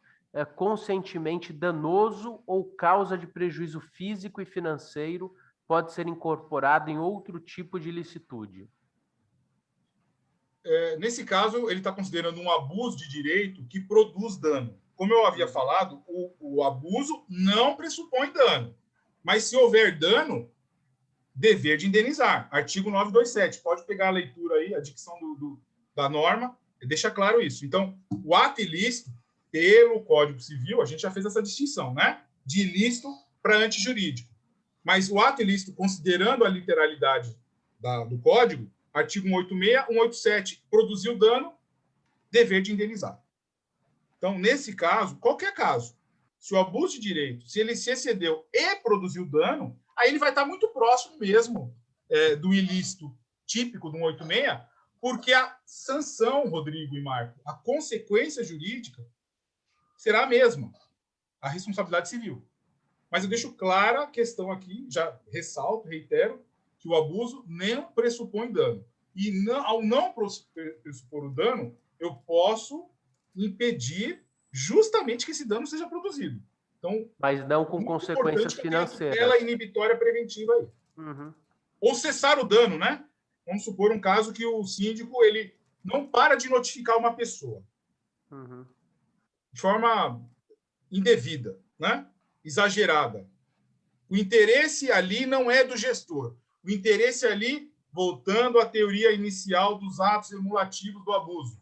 conscientemente danoso ou causa de prejuízo físico e financeiro, pode ser incorporado em outro tipo de ilicitude?
Nesse caso, ele está considerando um abuso de direito que produz dano. Como eu havia falado, o abuso não pressupõe dano. Mas se houver dano, dever de indenizar. Artigo 927. Pode pegar a leitura aí, a dicção da norma, deixa claro isso. Então, o ato ilícito, pelo Código Civil, a gente já fez essa distinção, né? De ilícito para antijurídico. Mas o ato ilícito, considerando a literalidade do Código, artigo 186, 187, produziu dano, dever de indenizar. Então, nesse caso, qualquer caso, se o abuso de direito, se ele se excedeu e produziu dano, aí ele vai estar muito próximo mesmo do ilícito típico do 186, porque a sanção, Rodrigo e Marco, a consequência jurídica será a mesma, a responsabilidade civil. Mas eu deixo clara a questão aqui, já ressalto, reitero, que o abuso não pressupõe dano. E ao não pressupor o dano, eu posso impedir justamente que esse dano seja produzido. Então,
mas não com consequências financeiras.
Ela inibitória preventiva aí. Ou cessar o dano, né? Vamos supor um caso que o síndico ele não para de notificar uma pessoa de forma indevida, né? Exagerada. O interesse ali não é do gestor. O interesse ali, voltando à teoria inicial dos atos emulativos do abuso,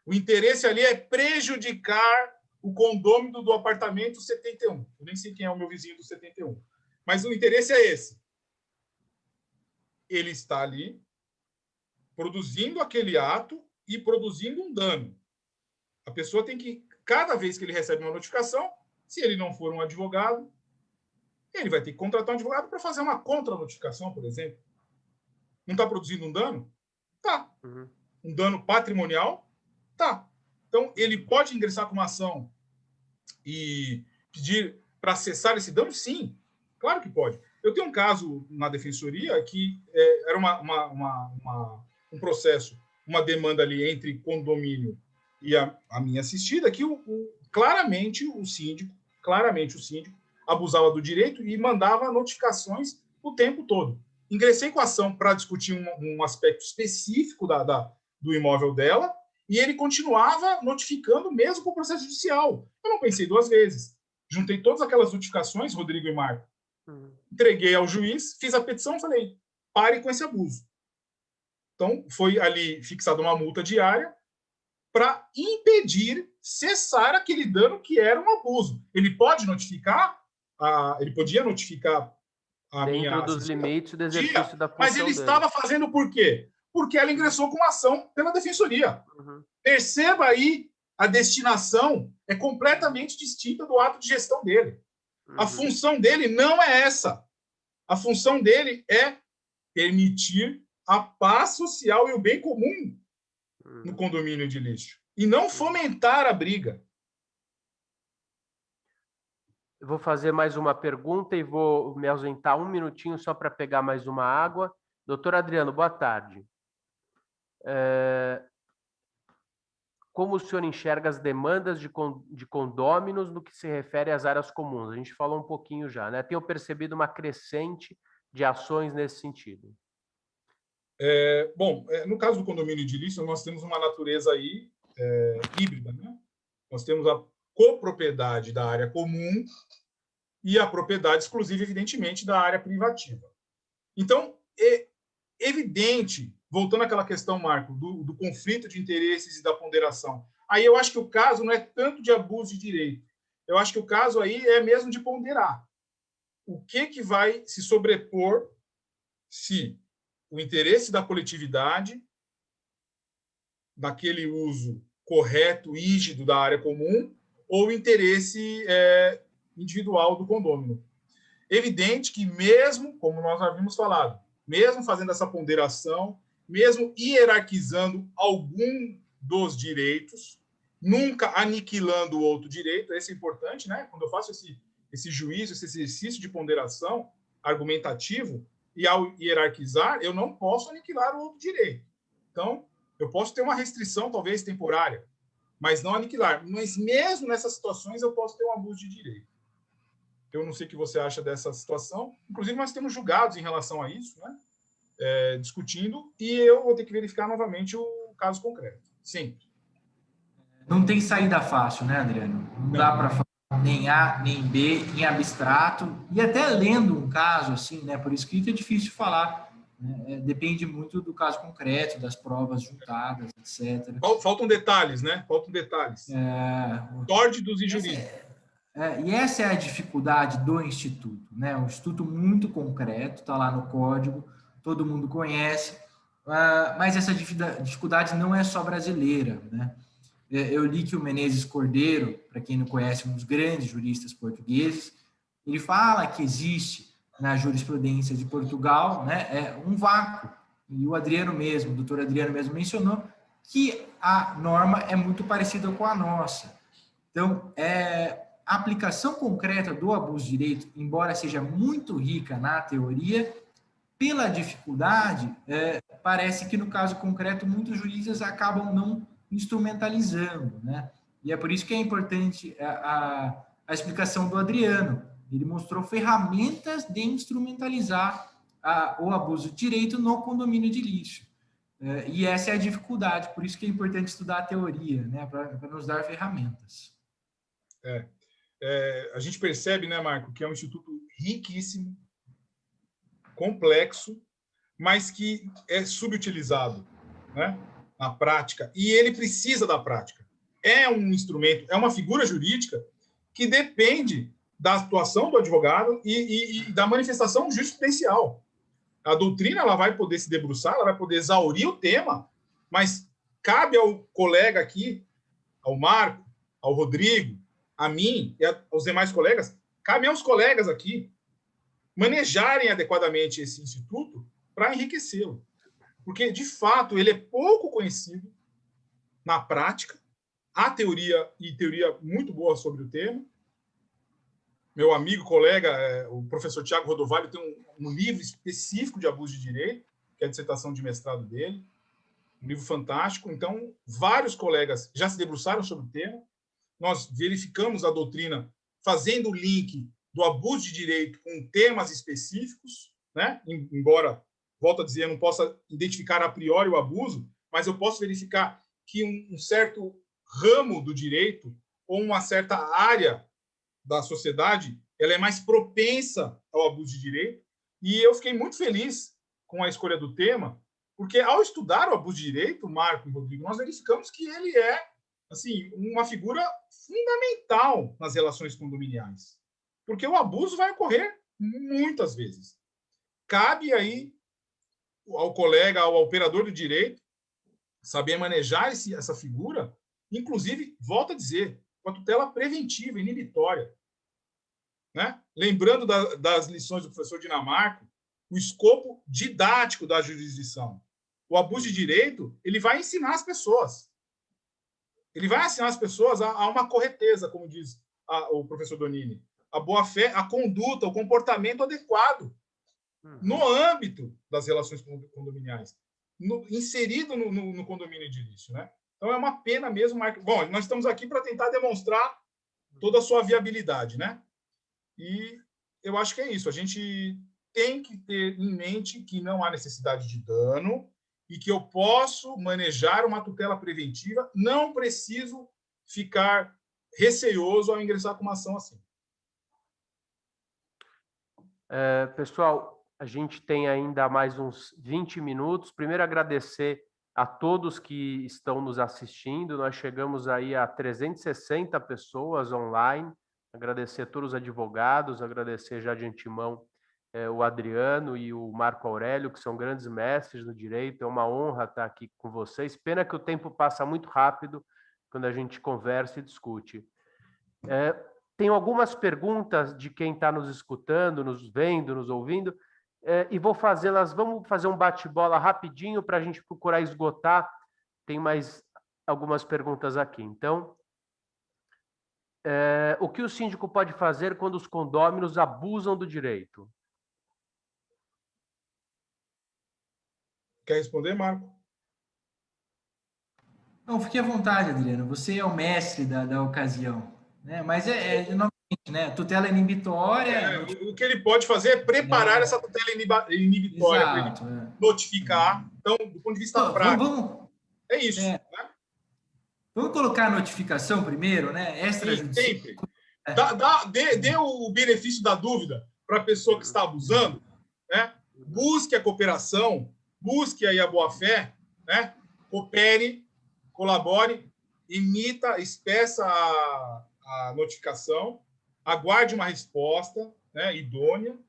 o interesse ali é prejudicar o condômino do apartamento 71. Eu nem sei quem é o meu vizinho do 71. Mas o interesse é esse. Ele está ali produzindo aquele ato e produzindo um dano. A pessoa tem que, cada vez que ele recebe uma notificação, se ele não for um advogado, ele vai ter que contratar um advogado para fazer uma contra-notificação, por exemplo. Não está produzindo um dano? Tá. Um dano patrimonial? Tá. Então, ele pode ingressar com uma ação e pedir para cessar esse dano? Sim. Claro que pode. Eu tenho um caso na defensoria que era um processo, uma demanda ali entre condomínio e a minha assistida, que claramente o síndico abusava do direito e mandava notificações o tempo todo. Ingressei com a ação para discutir um aspecto específico do imóvel dela e ele continuava notificando mesmo com o processo judicial. Eu não pensei duas vezes. Juntei todas aquelas notificações, Rodrigo e Marco, entreguei ao juiz, fiz a petição e falei, pare com esse abuso. Então, foi ali fixada uma multa diária para impedir, cessar aquele dano que era um abuso. Ele pode notificar, ele podia notificar a minha
dentro dos limites do exercício da função
mas ele estava fazendo por quê? Porque ela ingressou com uma ação pela defensoria. Perceba aí, a destinação é completamente distinta do ato de gestão dele. A função dele não é essa. A função dele é permitir a paz social e o bem comum no condomínio edilício. E não fomentar a briga.
Eu vou fazer mais uma pergunta e vou me ausentar um minutinho só para pegar mais uma água. Doutor Adriano, boa tarde. Como o senhor enxerga as demandas de condôminos no que se refere às áreas comuns? A gente falou um pouquinho já, né? Tenho percebido uma crescente de ações nesse sentido.
No caso do condomínio edilício, nós temos uma natureza aí híbrida, né? Nós temos a copropriedade da área comum e a propriedade exclusiva, evidentemente, da área privativa. Então, é evidente, voltando àquela questão, Marco, do conflito de interesses e da ponderação. Aí eu acho que o caso não é tanto de abuso de direito. Eu acho que o caso aí é mesmo de ponderar. O que vai se sobrepor se o interesse da coletividade, daquele uso correto, rígido da área comum, ou o interesse individual do condômino. Evidente que mesmo, como nós havíamos falado, mesmo fazendo essa ponderação, mesmo hierarquizando algum dos direitos, nunca aniquilando o outro direito, esse é importante, né? Quando eu faço esse juízo, esse exercício de ponderação argumentativo, e ao hierarquizar, eu não posso aniquilar o outro direito. Então, eu posso ter uma restrição, talvez temporária, mas não aniquilar. Mas mesmo nessas situações, eu posso ter um abuso de direito. Eu não sei o que você acha dessa situação. Inclusive, nós temos julgados em relação a isso, né? Discutindo, e eu vou ter que verificar novamente o caso concreto. Sim.
Não tem saída fácil, né, Adriano? Não dá para falar nem A, nem B, em abstrato, e até lendo um caso, assim, né? Por escrito é difícil falar. Né? Depende muito do caso concreto, das provas juntadas, etc.
Faltam detalhes, né? Faltam detalhes. Tórdidos e jurídicos.
E essa é a dificuldade do Instituto, né? Um instituto muito concreto, está lá no código, todo mundo conhece, mas essa dificuldade não é só brasileira, né? Eu li que o Menezes Cordeiro, para quem não conhece, um dos grandes juristas portugueses, ele fala que existe na jurisprudência de Portugal, né, um vácuo. E o Adriano mesmo, o doutor Adriano mesmo mencionou que a norma é muito parecida com a nossa. Então, a aplicação concreta do abuso de direito, embora seja muito rica na teoria, pela dificuldade, parece que no caso concreto muitos juízes acabam não instrumentalizando, né? E é por isso que é importante a explicação do Adriano. Ele mostrou ferramentas de instrumentalizar o abuso de direito no condomínio edilício. E essa é a dificuldade, por isso que é importante estudar a teoria, né, para nos dar ferramentas.
A gente percebe, né, Marco, que é um instituto riquíssimo, complexo, mas que é subutilizado, né, na prática, e ele precisa da prática. É um instrumento, é uma figura jurídica que depende da atuação do advogado e da manifestação jurisprudencial. A doutrina ela vai poder se debruçar, ela vai poder exaurir o tema, mas cabe ao colega aqui, ao Marco, ao Rodrigo, a mim e aos demais colegas, cabe aos colegas aqui manejarem adequadamente esse instituto para enriquecê-lo. Porque, de fato, ele é pouco conhecido na prática, há teoria muito boa sobre o tema. Meu amigo, colega, o professor Tiago Rodovalho tem um livro específico de abuso de direito, que é a dissertação de mestrado dele, um livro fantástico. Então, vários colegas já se debruçaram sobre o tema. Nós verificamos a doutrina fazendo o link do abuso de direito com temas específicos, né? Embora, volto a dizer, eu não possa identificar a priori o abuso, mas eu posso verificar que um certo ramo do direito ou uma certa área da sociedade ela é mais propensa ao abuso de direito. E eu fiquei muito feliz com a escolha do tema, porque ao estudar o abuso de direito, Marco e Rodrigo, nós verificamos que ele é assim, uma figura fundamental nas relações condominiais. Porque o abuso vai ocorrer muitas vezes. Cabe aí ao colega, ao operador do direito, saber manejar essa figura, inclusive, volto a dizer, com a tutela preventiva, inibitória. Né? Lembrando das lições do professor Dinamarco, o escopo didático da jurisdição. O abuso de direito, ele vai ensinar as pessoas. Ele vai ensinar as pessoas a uma correteza, como diz o professor Donini, a boa-fé, a conduta, o comportamento adequado no âmbito das relações condominiais, inserido no condomínio edilício. Né? Então, é uma pena mesmo, Marco. Bom, nós estamos aqui para tentar demonstrar toda a sua viabilidade, né? E eu acho que é isso. A gente tem que ter em mente que não há necessidade de dano e que eu posso manejar uma tutela preventiva, não preciso ficar receoso ao ingressar com uma ação assim.
Pessoal, a gente tem ainda mais uns 20 minutos. Primeiro, agradecer a todos que estão nos assistindo. Nós chegamos aí a 360 pessoas online. Agradecer a todos os advogados, agradecer já de antemão o Adriano e o Marco Aurélio, que são grandes mestres no direito. É uma honra estar aqui com vocês. Pena que o tempo passa muito rápido quando a gente conversa e discute. Tenho algumas perguntas de quem está nos escutando, nos vendo, nos ouvindo, e vou fazê-las. Vamos fazer um bate-bola rapidinho para a gente procurar esgotar. Tem mais algumas perguntas aqui. Então, o que o síndico pode fazer quando os condôminos abusam do direito?
Quer responder, Marco?
Não, fique à vontade, Adriano. Você é o mestre da ocasião. Né? Mas novamente, né? Tutela inibitória.
O que ele pode fazer é preparar essa tutela inibitória para ele notificar. Então, do ponto de vista prático, é isso. Né?
Vamos colocar a notificação primeiro, né? Extrajudicial.
Sempre. Dê o benefício da dúvida para a pessoa que está abusando, né? Busque a cooperação, busque aí a boa-fé, né? Coopere, colabore, expeça a notificação, aguarde uma resposta, né, idônea,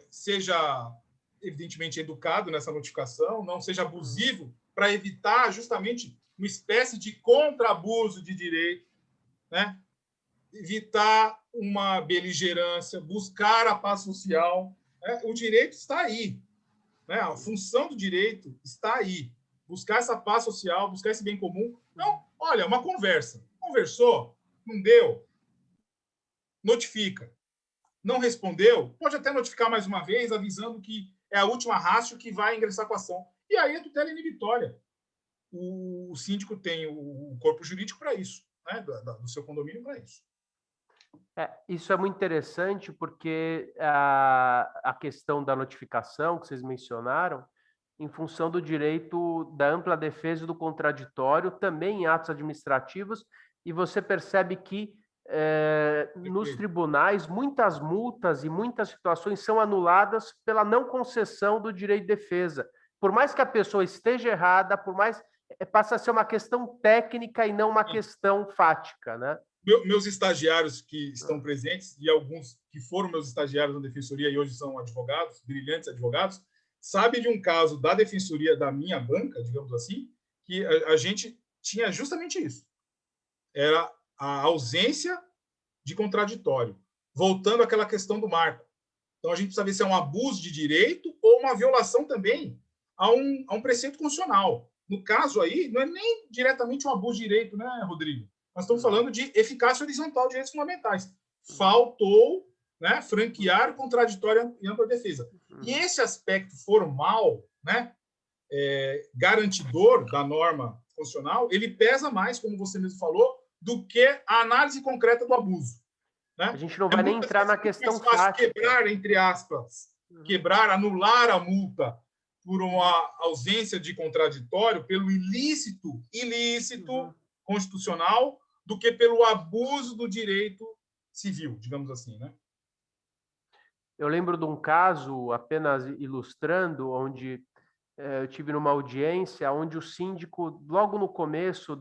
seja evidentemente educado nessa notificação, não seja abusivo, para evitar justamente uma espécie de contra-abuso de direito, né? Evitar uma beligerância, buscar a paz social. Né? O direito está aí. Né? A função do direito está aí. Buscar essa paz social, buscar esse bem comum. Então, olha, uma conversa. Conversou? Não deu? Notifica. Não respondeu? Pode até notificar mais uma vez, avisando que é a última rastro que vai ingressar com a ação. E aí a tutela inibitória. O síndico tem o corpo jurídico para isso, né? do seu condomínio para isso.
Isso é muito interessante porque a questão da notificação que vocês mencionaram, em função do direito da ampla defesa e do contraditório, também em atos administrativos, e você percebe que nos tribunais muitas multas e muitas situações são anuladas pela não concessão do direito de defesa. Por mais que a pessoa esteja errada, por mais passa a ser uma questão técnica e não uma questão fática, né?
Meus estagiários que estão presentes, e alguns que foram meus estagiários na defensoria e hoje são advogados, brilhantes advogados, sabem de um caso da defensoria da minha banca, digamos assim, que a gente tinha justamente isso. Era a ausência de contraditório, voltando àquela questão do marco. Então, a gente precisa ver se é um abuso de direito ou uma violação também a um preceito constitucional. No caso aí, não é nem diretamente um abuso de direito, né, Rodrigo? Nós estamos falando de eficácia horizontal de direitos fundamentais. Faltou, né, franquear contraditório e ampla defesa. E esse aspecto formal, né, garantidor da norma constitucional, ele pesa mais, como você mesmo falou, do que a análise concreta do abuso. Né?
A gente não vai nem entrar na questão fática.
Quebrar, entre aspas, quebrar, anular a multa por uma ausência de contraditório, pelo ilícito constitucional, do que pelo abuso do direito civil, digamos assim, né?
Eu lembro de um caso, apenas ilustrando, onde eu tive numa audiência onde o síndico, logo no começo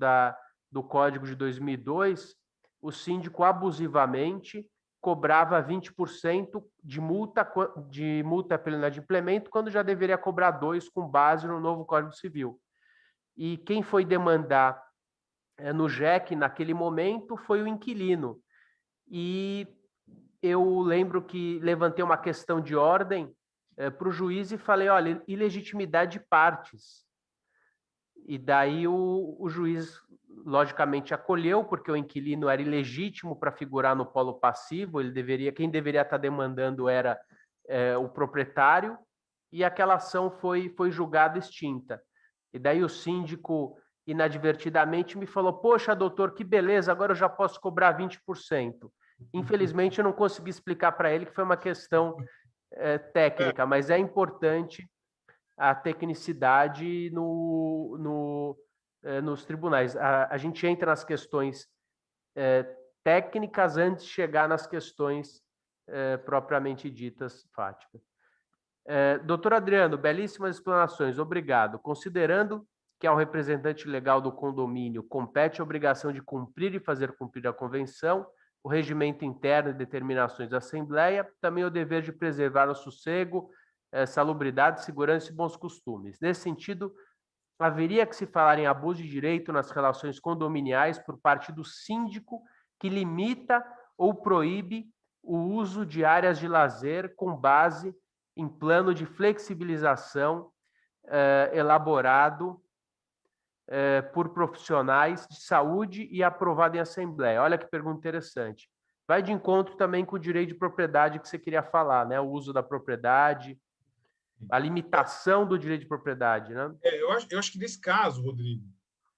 do Código de 2002, o síndico abusivamente cobrava 20% de multa pelo inadimplemento, quando já deveria cobrar 2% com base no novo Código Civil. E quem foi demandar no JEC naquele momento foi o inquilino. E eu lembro que levantei uma questão de ordem para o juiz e falei, olha, ilegitimidade de partes. E daí o juiz, logicamente, acolheu, porque o inquilino era ilegítimo para figurar no polo passivo, quem deveria estar demandando era o proprietário, e aquela ação foi julgada extinta. E daí o síndico, inadvertidamente, me falou, poxa, doutor, que beleza, agora eu já posso cobrar 20%. Infelizmente, eu não consegui explicar para ele que foi uma questão técnica, mas é importante a tecnicidade nos tribunais. A gente entra nas questões técnicas antes de chegar nas questões propriamente ditas fáticas. Doutor Adriano, belíssimas explanações, obrigado. Considerando que ao representante legal do condomínio compete a obrigação de cumprir e fazer cumprir a convenção, o regimento interno e determinações da Assembleia, também o dever de preservar o sossego, salubridade, segurança e bons costumes. Nesse sentido, haveria que se falar em abuso de direito nas relações condominiais por parte do síndico que limita ou proíbe o uso de áreas de lazer com base em plano de flexibilização elaborado por profissionais de saúde e aprovado em Assembleia. Olha que pergunta interessante. Vai de encontro também com o direito de propriedade que você queria falar, né? O uso da propriedade, a limitação do direito de propriedade, né?
Eu acho que nesse caso, Rodrigo,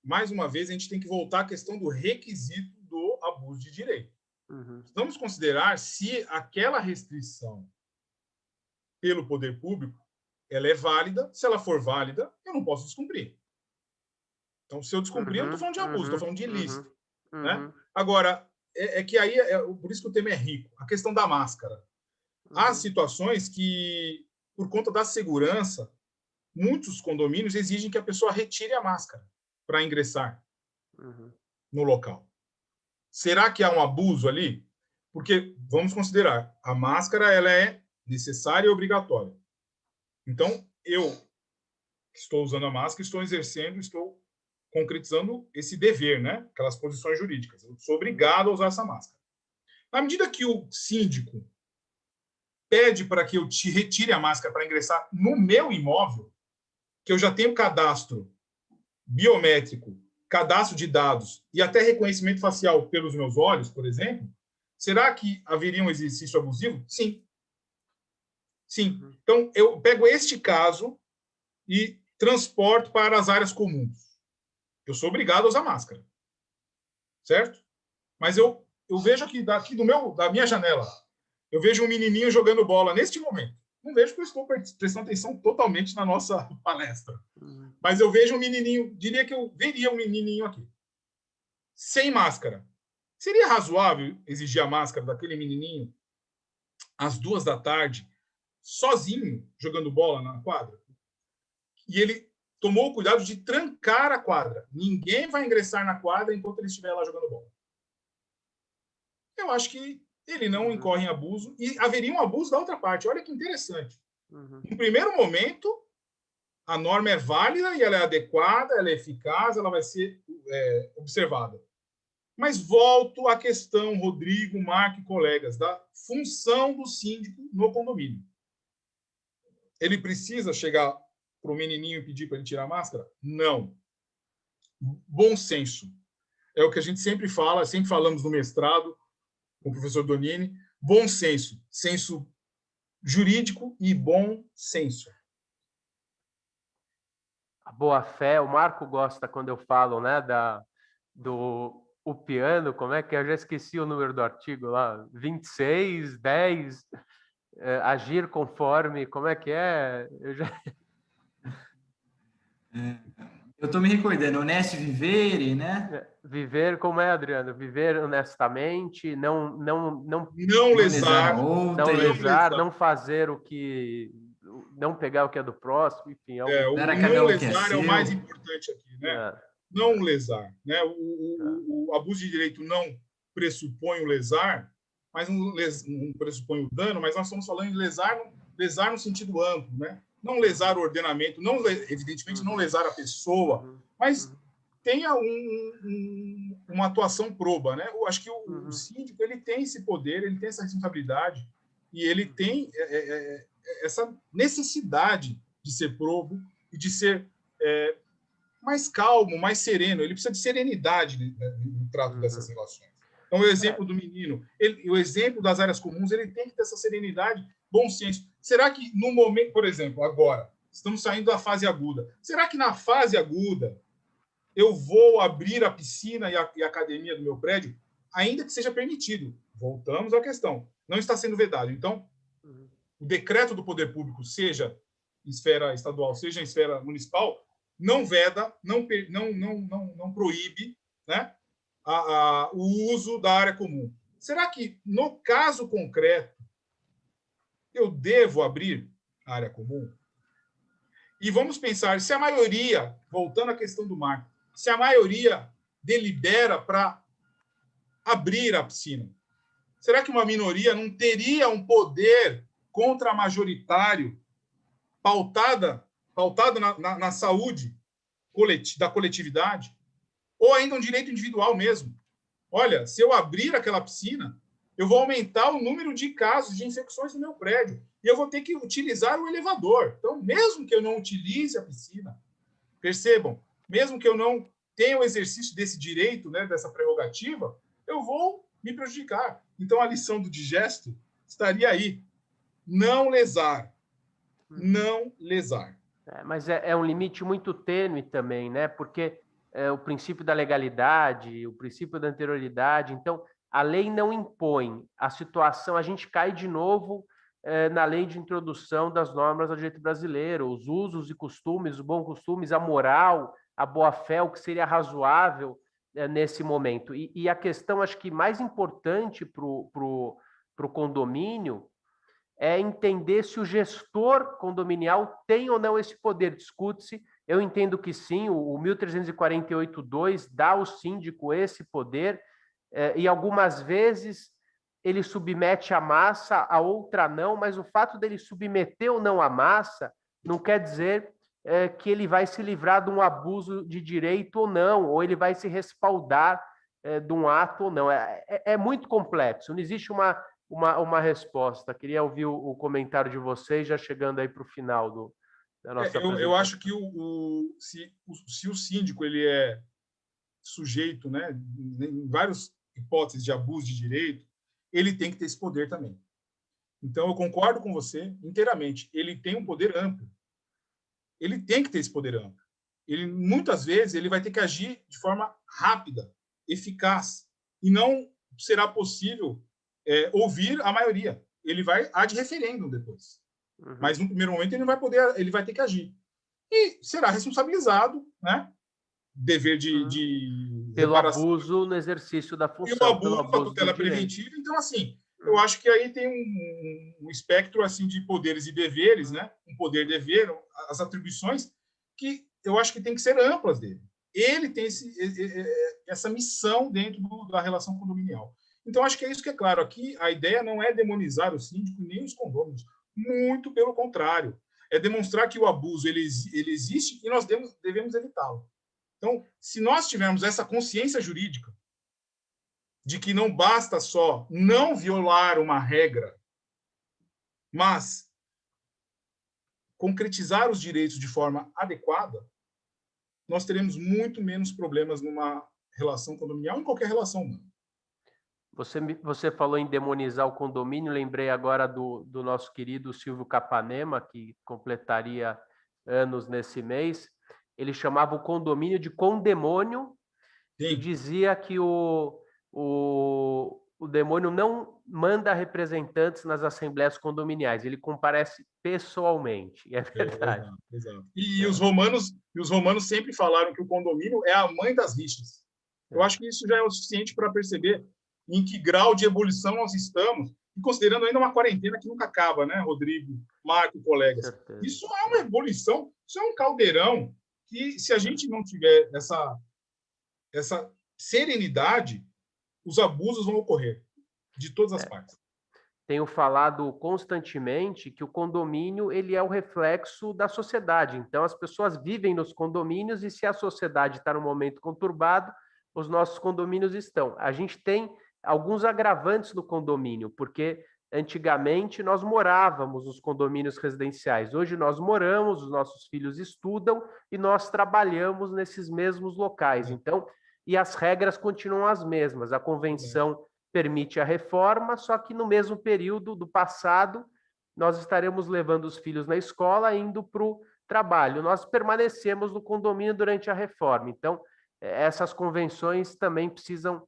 mais uma vez a gente tem que voltar à questão do requisito do abuso de direito. Vamos considerar se aquela restrição pelo poder público ela é válida. Se ela for válida, eu não posso descumprir. Então, se eu descumprir, eu não estou falando de abuso, estou falando de ilícito. Né? Agora, que aí, por isso que o tema é rico, a questão da máscara. Há situações que, por conta da segurança, muitos condomínios exigem que a pessoa retire a máscara para ingressar no local. Será que há um abuso ali? Porque, vamos considerar, a máscara ela é necessária e obrigatória. Então, eu estou usando a máscara, estou exercendo, estou concretizando esse dever, né? Aquelas posições jurídicas. Eu sou obrigado a usar essa máscara. Na medida que o síndico pede para que eu te retire a máscara para ingressar no meu imóvel, que eu já tenho cadastro biométrico, cadastro de dados e até reconhecimento facial pelos meus olhos, por exemplo, será que haveria um exercício abusivo? Sim. Sim. Então, eu pego este caso e transporto para as áreas comuns. Eu sou obrigado a usar máscara. Certo? Mas eu vejo aqui, da minha janela, eu vejo um menininho jogando bola neste momento. Não vejo porque eu estou prestando atenção totalmente na nossa palestra. Mas eu vejo um menininho, diria que eu veria um menininho aqui, sem máscara. Seria razoável exigir a máscara daquele menininho às 2 da tarde, sozinho, jogando bola na quadra? E ele tomou o cuidado de trancar a quadra. Ninguém vai ingressar na quadra enquanto ele estiver lá jogando bola. Eu acho que ele não incorre em abuso, e haveria um abuso da outra parte. Olha que interessante. No primeiro momento, a norma é válida e ela é adequada, ela é eficaz, ela vai ser observada. Mas volto à questão, Rodrigo, Marco e colegas, da função do síndico no condomínio. Ele precisa chegar para o menininho e pedir para ele tirar a máscara? Não. Bom senso. É o que a gente sempre fala, sempre falamos no mestrado, com o professor Donini. Bom senso. Senso jurídico e bom senso.
A boa-fé, o Marco gosta quando eu falo, né, o piano, como é que é? Eu já esqueci o número do artigo lá, 26, 10, agir conforme, como é que é?
Eu estou me recordando, honesto vivere, né?
Viver, como é, Adriano? Viver honestamente, não
lesar,
não fazer o que, não pegar o que é do próximo, enfim.
O não lesar é o mais importante aqui, né? Não lesar, né? O abuso de direito não pressupõe o lesar, mas não pressupõe o dano, mas nós estamos falando de lesar no sentido amplo, né? Não lesar o ordenamento, evidentemente não lesar a pessoa, mas tenha uma atuação proba, né? Eu acho que o síndico ele tem esse poder, ele tem essa responsabilidade e ele tem essa necessidade de ser probo e de ser mais calmo, mais sereno. Ele precisa de serenidade no trato dessas relações. Então, o exemplo do menino, o exemplo das áreas comuns, ele tem que ter essa serenidade, bom senso. Será que no momento, por exemplo, agora, estamos saindo da fase aguda, será que na fase aguda eu vou abrir a piscina e a academia do meu prédio, ainda que seja permitido? Voltamos à questão. Não está sendo vedado. Então, o decreto do poder público, seja em esfera estadual, seja em esfera municipal, não veda, não proíbe, né, o uso da área comum. Será que, no caso concreto, eu devo abrir a área comum? E vamos pensar, se a maioria, voltando à questão do marco, se a maioria delibera para abrir a piscina, será que uma minoria não teria um poder contra-majoritário pautado na saúde da coletividade? Ou ainda um direito individual mesmo? Olha, se eu abrir aquela piscina, eu vou aumentar o número de casos de infecções no meu prédio e eu vou ter que utilizar o elevador. Então, mesmo que eu não utilize a piscina, percebam, mesmo que eu não tenha o exercício desse direito, né, dessa prerrogativa, eu vou me prejudicar. Então, a lição do digesto estaria aí. Não lesar. Não lesar.
Mas é um limite muito tênue também, né? Porque o princípio da legalidade, o princípio da anterioridade, então a lei não impõe a situação, a gente cai de novo na lei de introdução das normas do direito brasileiro, os usos e costumes, os bons costumes, a moral, a boa-fé, o que seria razoável nesse momento. E a questão, acho que mais importante para o condomínio é entender se o gestor condominial tem ou não esse poder. Discute-se, eu entendo que sim, o 1348.2 dá ao síndico esse poder, e algumas vezes ele submete a massa, a outra não, mas o fato dele submeter ou não a massa não quer dizer que ele vai se livrar de um abuso de direito ou não, ou ele vai se respaldar de um ato ou não. É muito complexo, não existe uma resposta. Queria ouvir o comentário de vocês, já chegando aí para o final da nossa apresentação.
Eu acho que se o síndico ele é sujeito, né, em várias hipóteses de abuso de direito, ele tem que ter esse poder também. Então, eu concordo com você inteiramente. Ele tem um poder amplo. Ele tem que ter esse poder amplo. Muitas vezes, ele vai ter que agir de forma rápida, eficaz, e não será possível ouvir a maioria. Ele vai ad referendum depois. Mas no primeiro momento ele vai ter que agir. E será responsabilizado, né? Dever de
pelo
reparação.
abuso no exercício da
E
função,
o abuso
pelo
da
abuso
tutela
do direito.
preventiva. Então, assim, eu acho que aí tem um espectro assim de poderes e deveres, né? Um poder-dever, as atribuições que eu acho que tem que ser amplas dele. Ele tem essa missão dentro da relação condominial. Então, acho que é isso que é claro. Aqui, a ideia não é demonizar o síndico nem os condôminos. Muito pelo contrário. É demonstrar que o abuso ele existe e nós devemos evitá-lo. Então, se nós tivermos essa consciência jurídica de que não basta só não violar uma regra, mas concretizar os direitos de forma adequada, nós teremos muito menos problemas numa relação condominial, em qualquer relação humana.
Você falou em demonizar o condomínio, lembrei agora do nosso querido Silvio Capanema, que completaria anos nesse mês. Ele chamava o condomínio de condemônio. Sim. E dizia que o demônio não manda representantes nas assembleias condominiais, ele comparece pessoalmente, é verdade.
Exato. E os romanos sempre falaram que o condomínio é a mãe das rixas. Eu acho que isso já é o suficiente para perceber em que grau de ebulição nós estamos, e considerando ainda uma quarentena que nunca acaba, né, Rodrigo, Marco, colegas. Isso é uma ebulição, isso é um caldeirão que, se a gente não tiver essa serenidade, os abusos vão ocorrer de todas as partes.
Tenho falado constantemente que o condomínio ele é o reflexo da sociedade. Então, as pessoas vivem nos condomínios e se a sociedade está num momento conturbado, os nossos condomínios estão. A gente tem alguns agravantes no condomínio, porque antigamente nós morávamos nos condomínios residenciais. Hoje nós moramos, os nossos filhos estudam e nós trabalhamos nesses mesmos locais. Então, e as regras continuam as mesmas. A convenção permite a reforma, só que no mesmo período do passado, nós estaremos levando os filhos na escola, indo para o trabalho. Nós permanecemos no condomínio durante a reforma. Então, essas convenções também precisam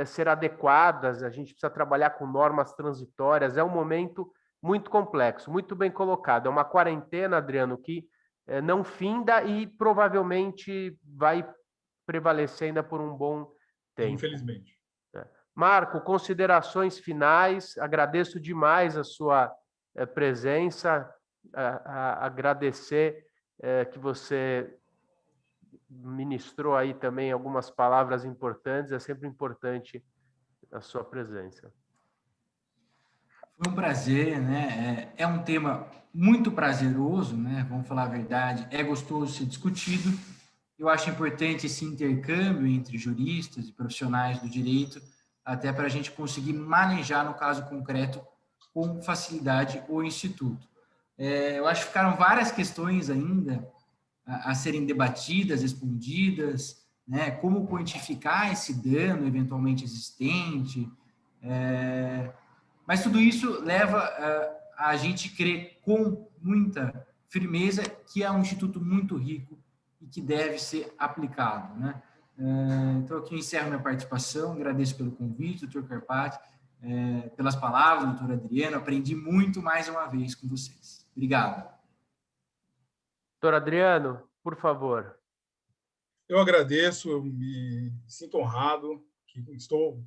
ser adequadas, a gente precisa trabalhar com normas transitórias. É um momento muito complexo, muito bem colocado. É uma quarentena, Adriano, que não finda e provavelmente vai prevalecer ainda por um bom tempo.
Infelizmente.
Marco, considerações finais. Agradeço demais a sua presença, agradecer que você ministrou aí também algumas palavras importantes. É sempre importante a sua presença.
Foi um prazer, né? É um tema muito prazeroso, né? Vamos falar a verdade, é gostoso ser discutido. Eu acho importante esse intercâmbio entre juristas e profissionais do direito, até para a gente conseguir manejar, no caso concreto, com facilidade o Instituto. Eu acho que ficaram várias questões ainda a serem debatidas, respondidas, né? Como quantificar esse dano eventualmente existente, mas tudo isso leva a gente crer com muita firmeza que é um instituto muito rico e que deve ser aplicado, né? Então, aqui eu encerro minha participação, agradeço pelo convite, doutor Carpati, pelas palavras, doutor Adriano, aprendi muito mais uma vez com vocês. Obrigado.
Doutor Adriano, por favor.
Eu agradeço, eu me sinto honrado, que estou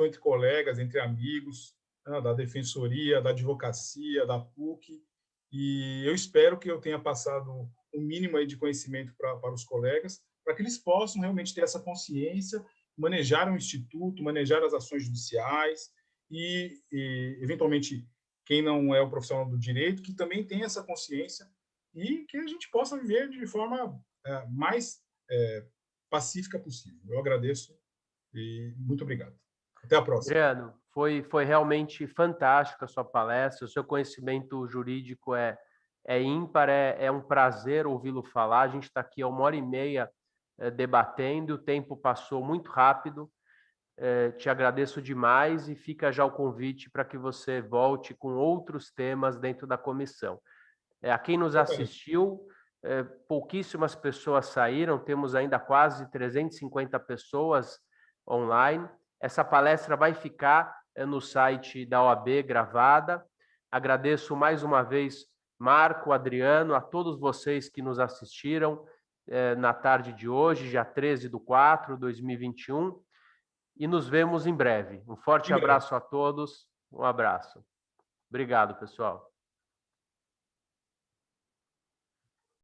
entre colegas, entre amigos, né, da Defensoria, da Advocacia, da PUC, e eu espero que eu tenha passado o mínimo aí de conhecimento para os colegas, para que eles possam realmente ter essa consciência, manejar o Instituto, manejar as ações judiciais e eventualmente, quem não é o profissional do direito, que também tenha essa consciência e que a gente possa viver de forma mais pacífica possível. Eu agradeço e muito obrigado. Até a próxima.
Adriano, foi realmente fantástica a sua palestra, o seu conhecimento jurídico é ímpar, é um prazer ouvi-lo falar. A gente está aqui há 1h30 debatendo, o tempo passou muito rápido. Te agradeço demais e fica já o convite para que você volte com outros temas dentro da comissão. A quem nos assistiu, pouquíssimas pessoas saíram, temos ainda quase 350 pessoas online. Essa palestra vai ficar no site da OAB gravada. Agradeço mais uma vez, Marco, Adriano, a todos vocês que nos assistiram na tarde de hoje, dia 13/4/2021, e nos vemos em breve. Um forte abraço a todos, um abraço. Obrigado, pessoal.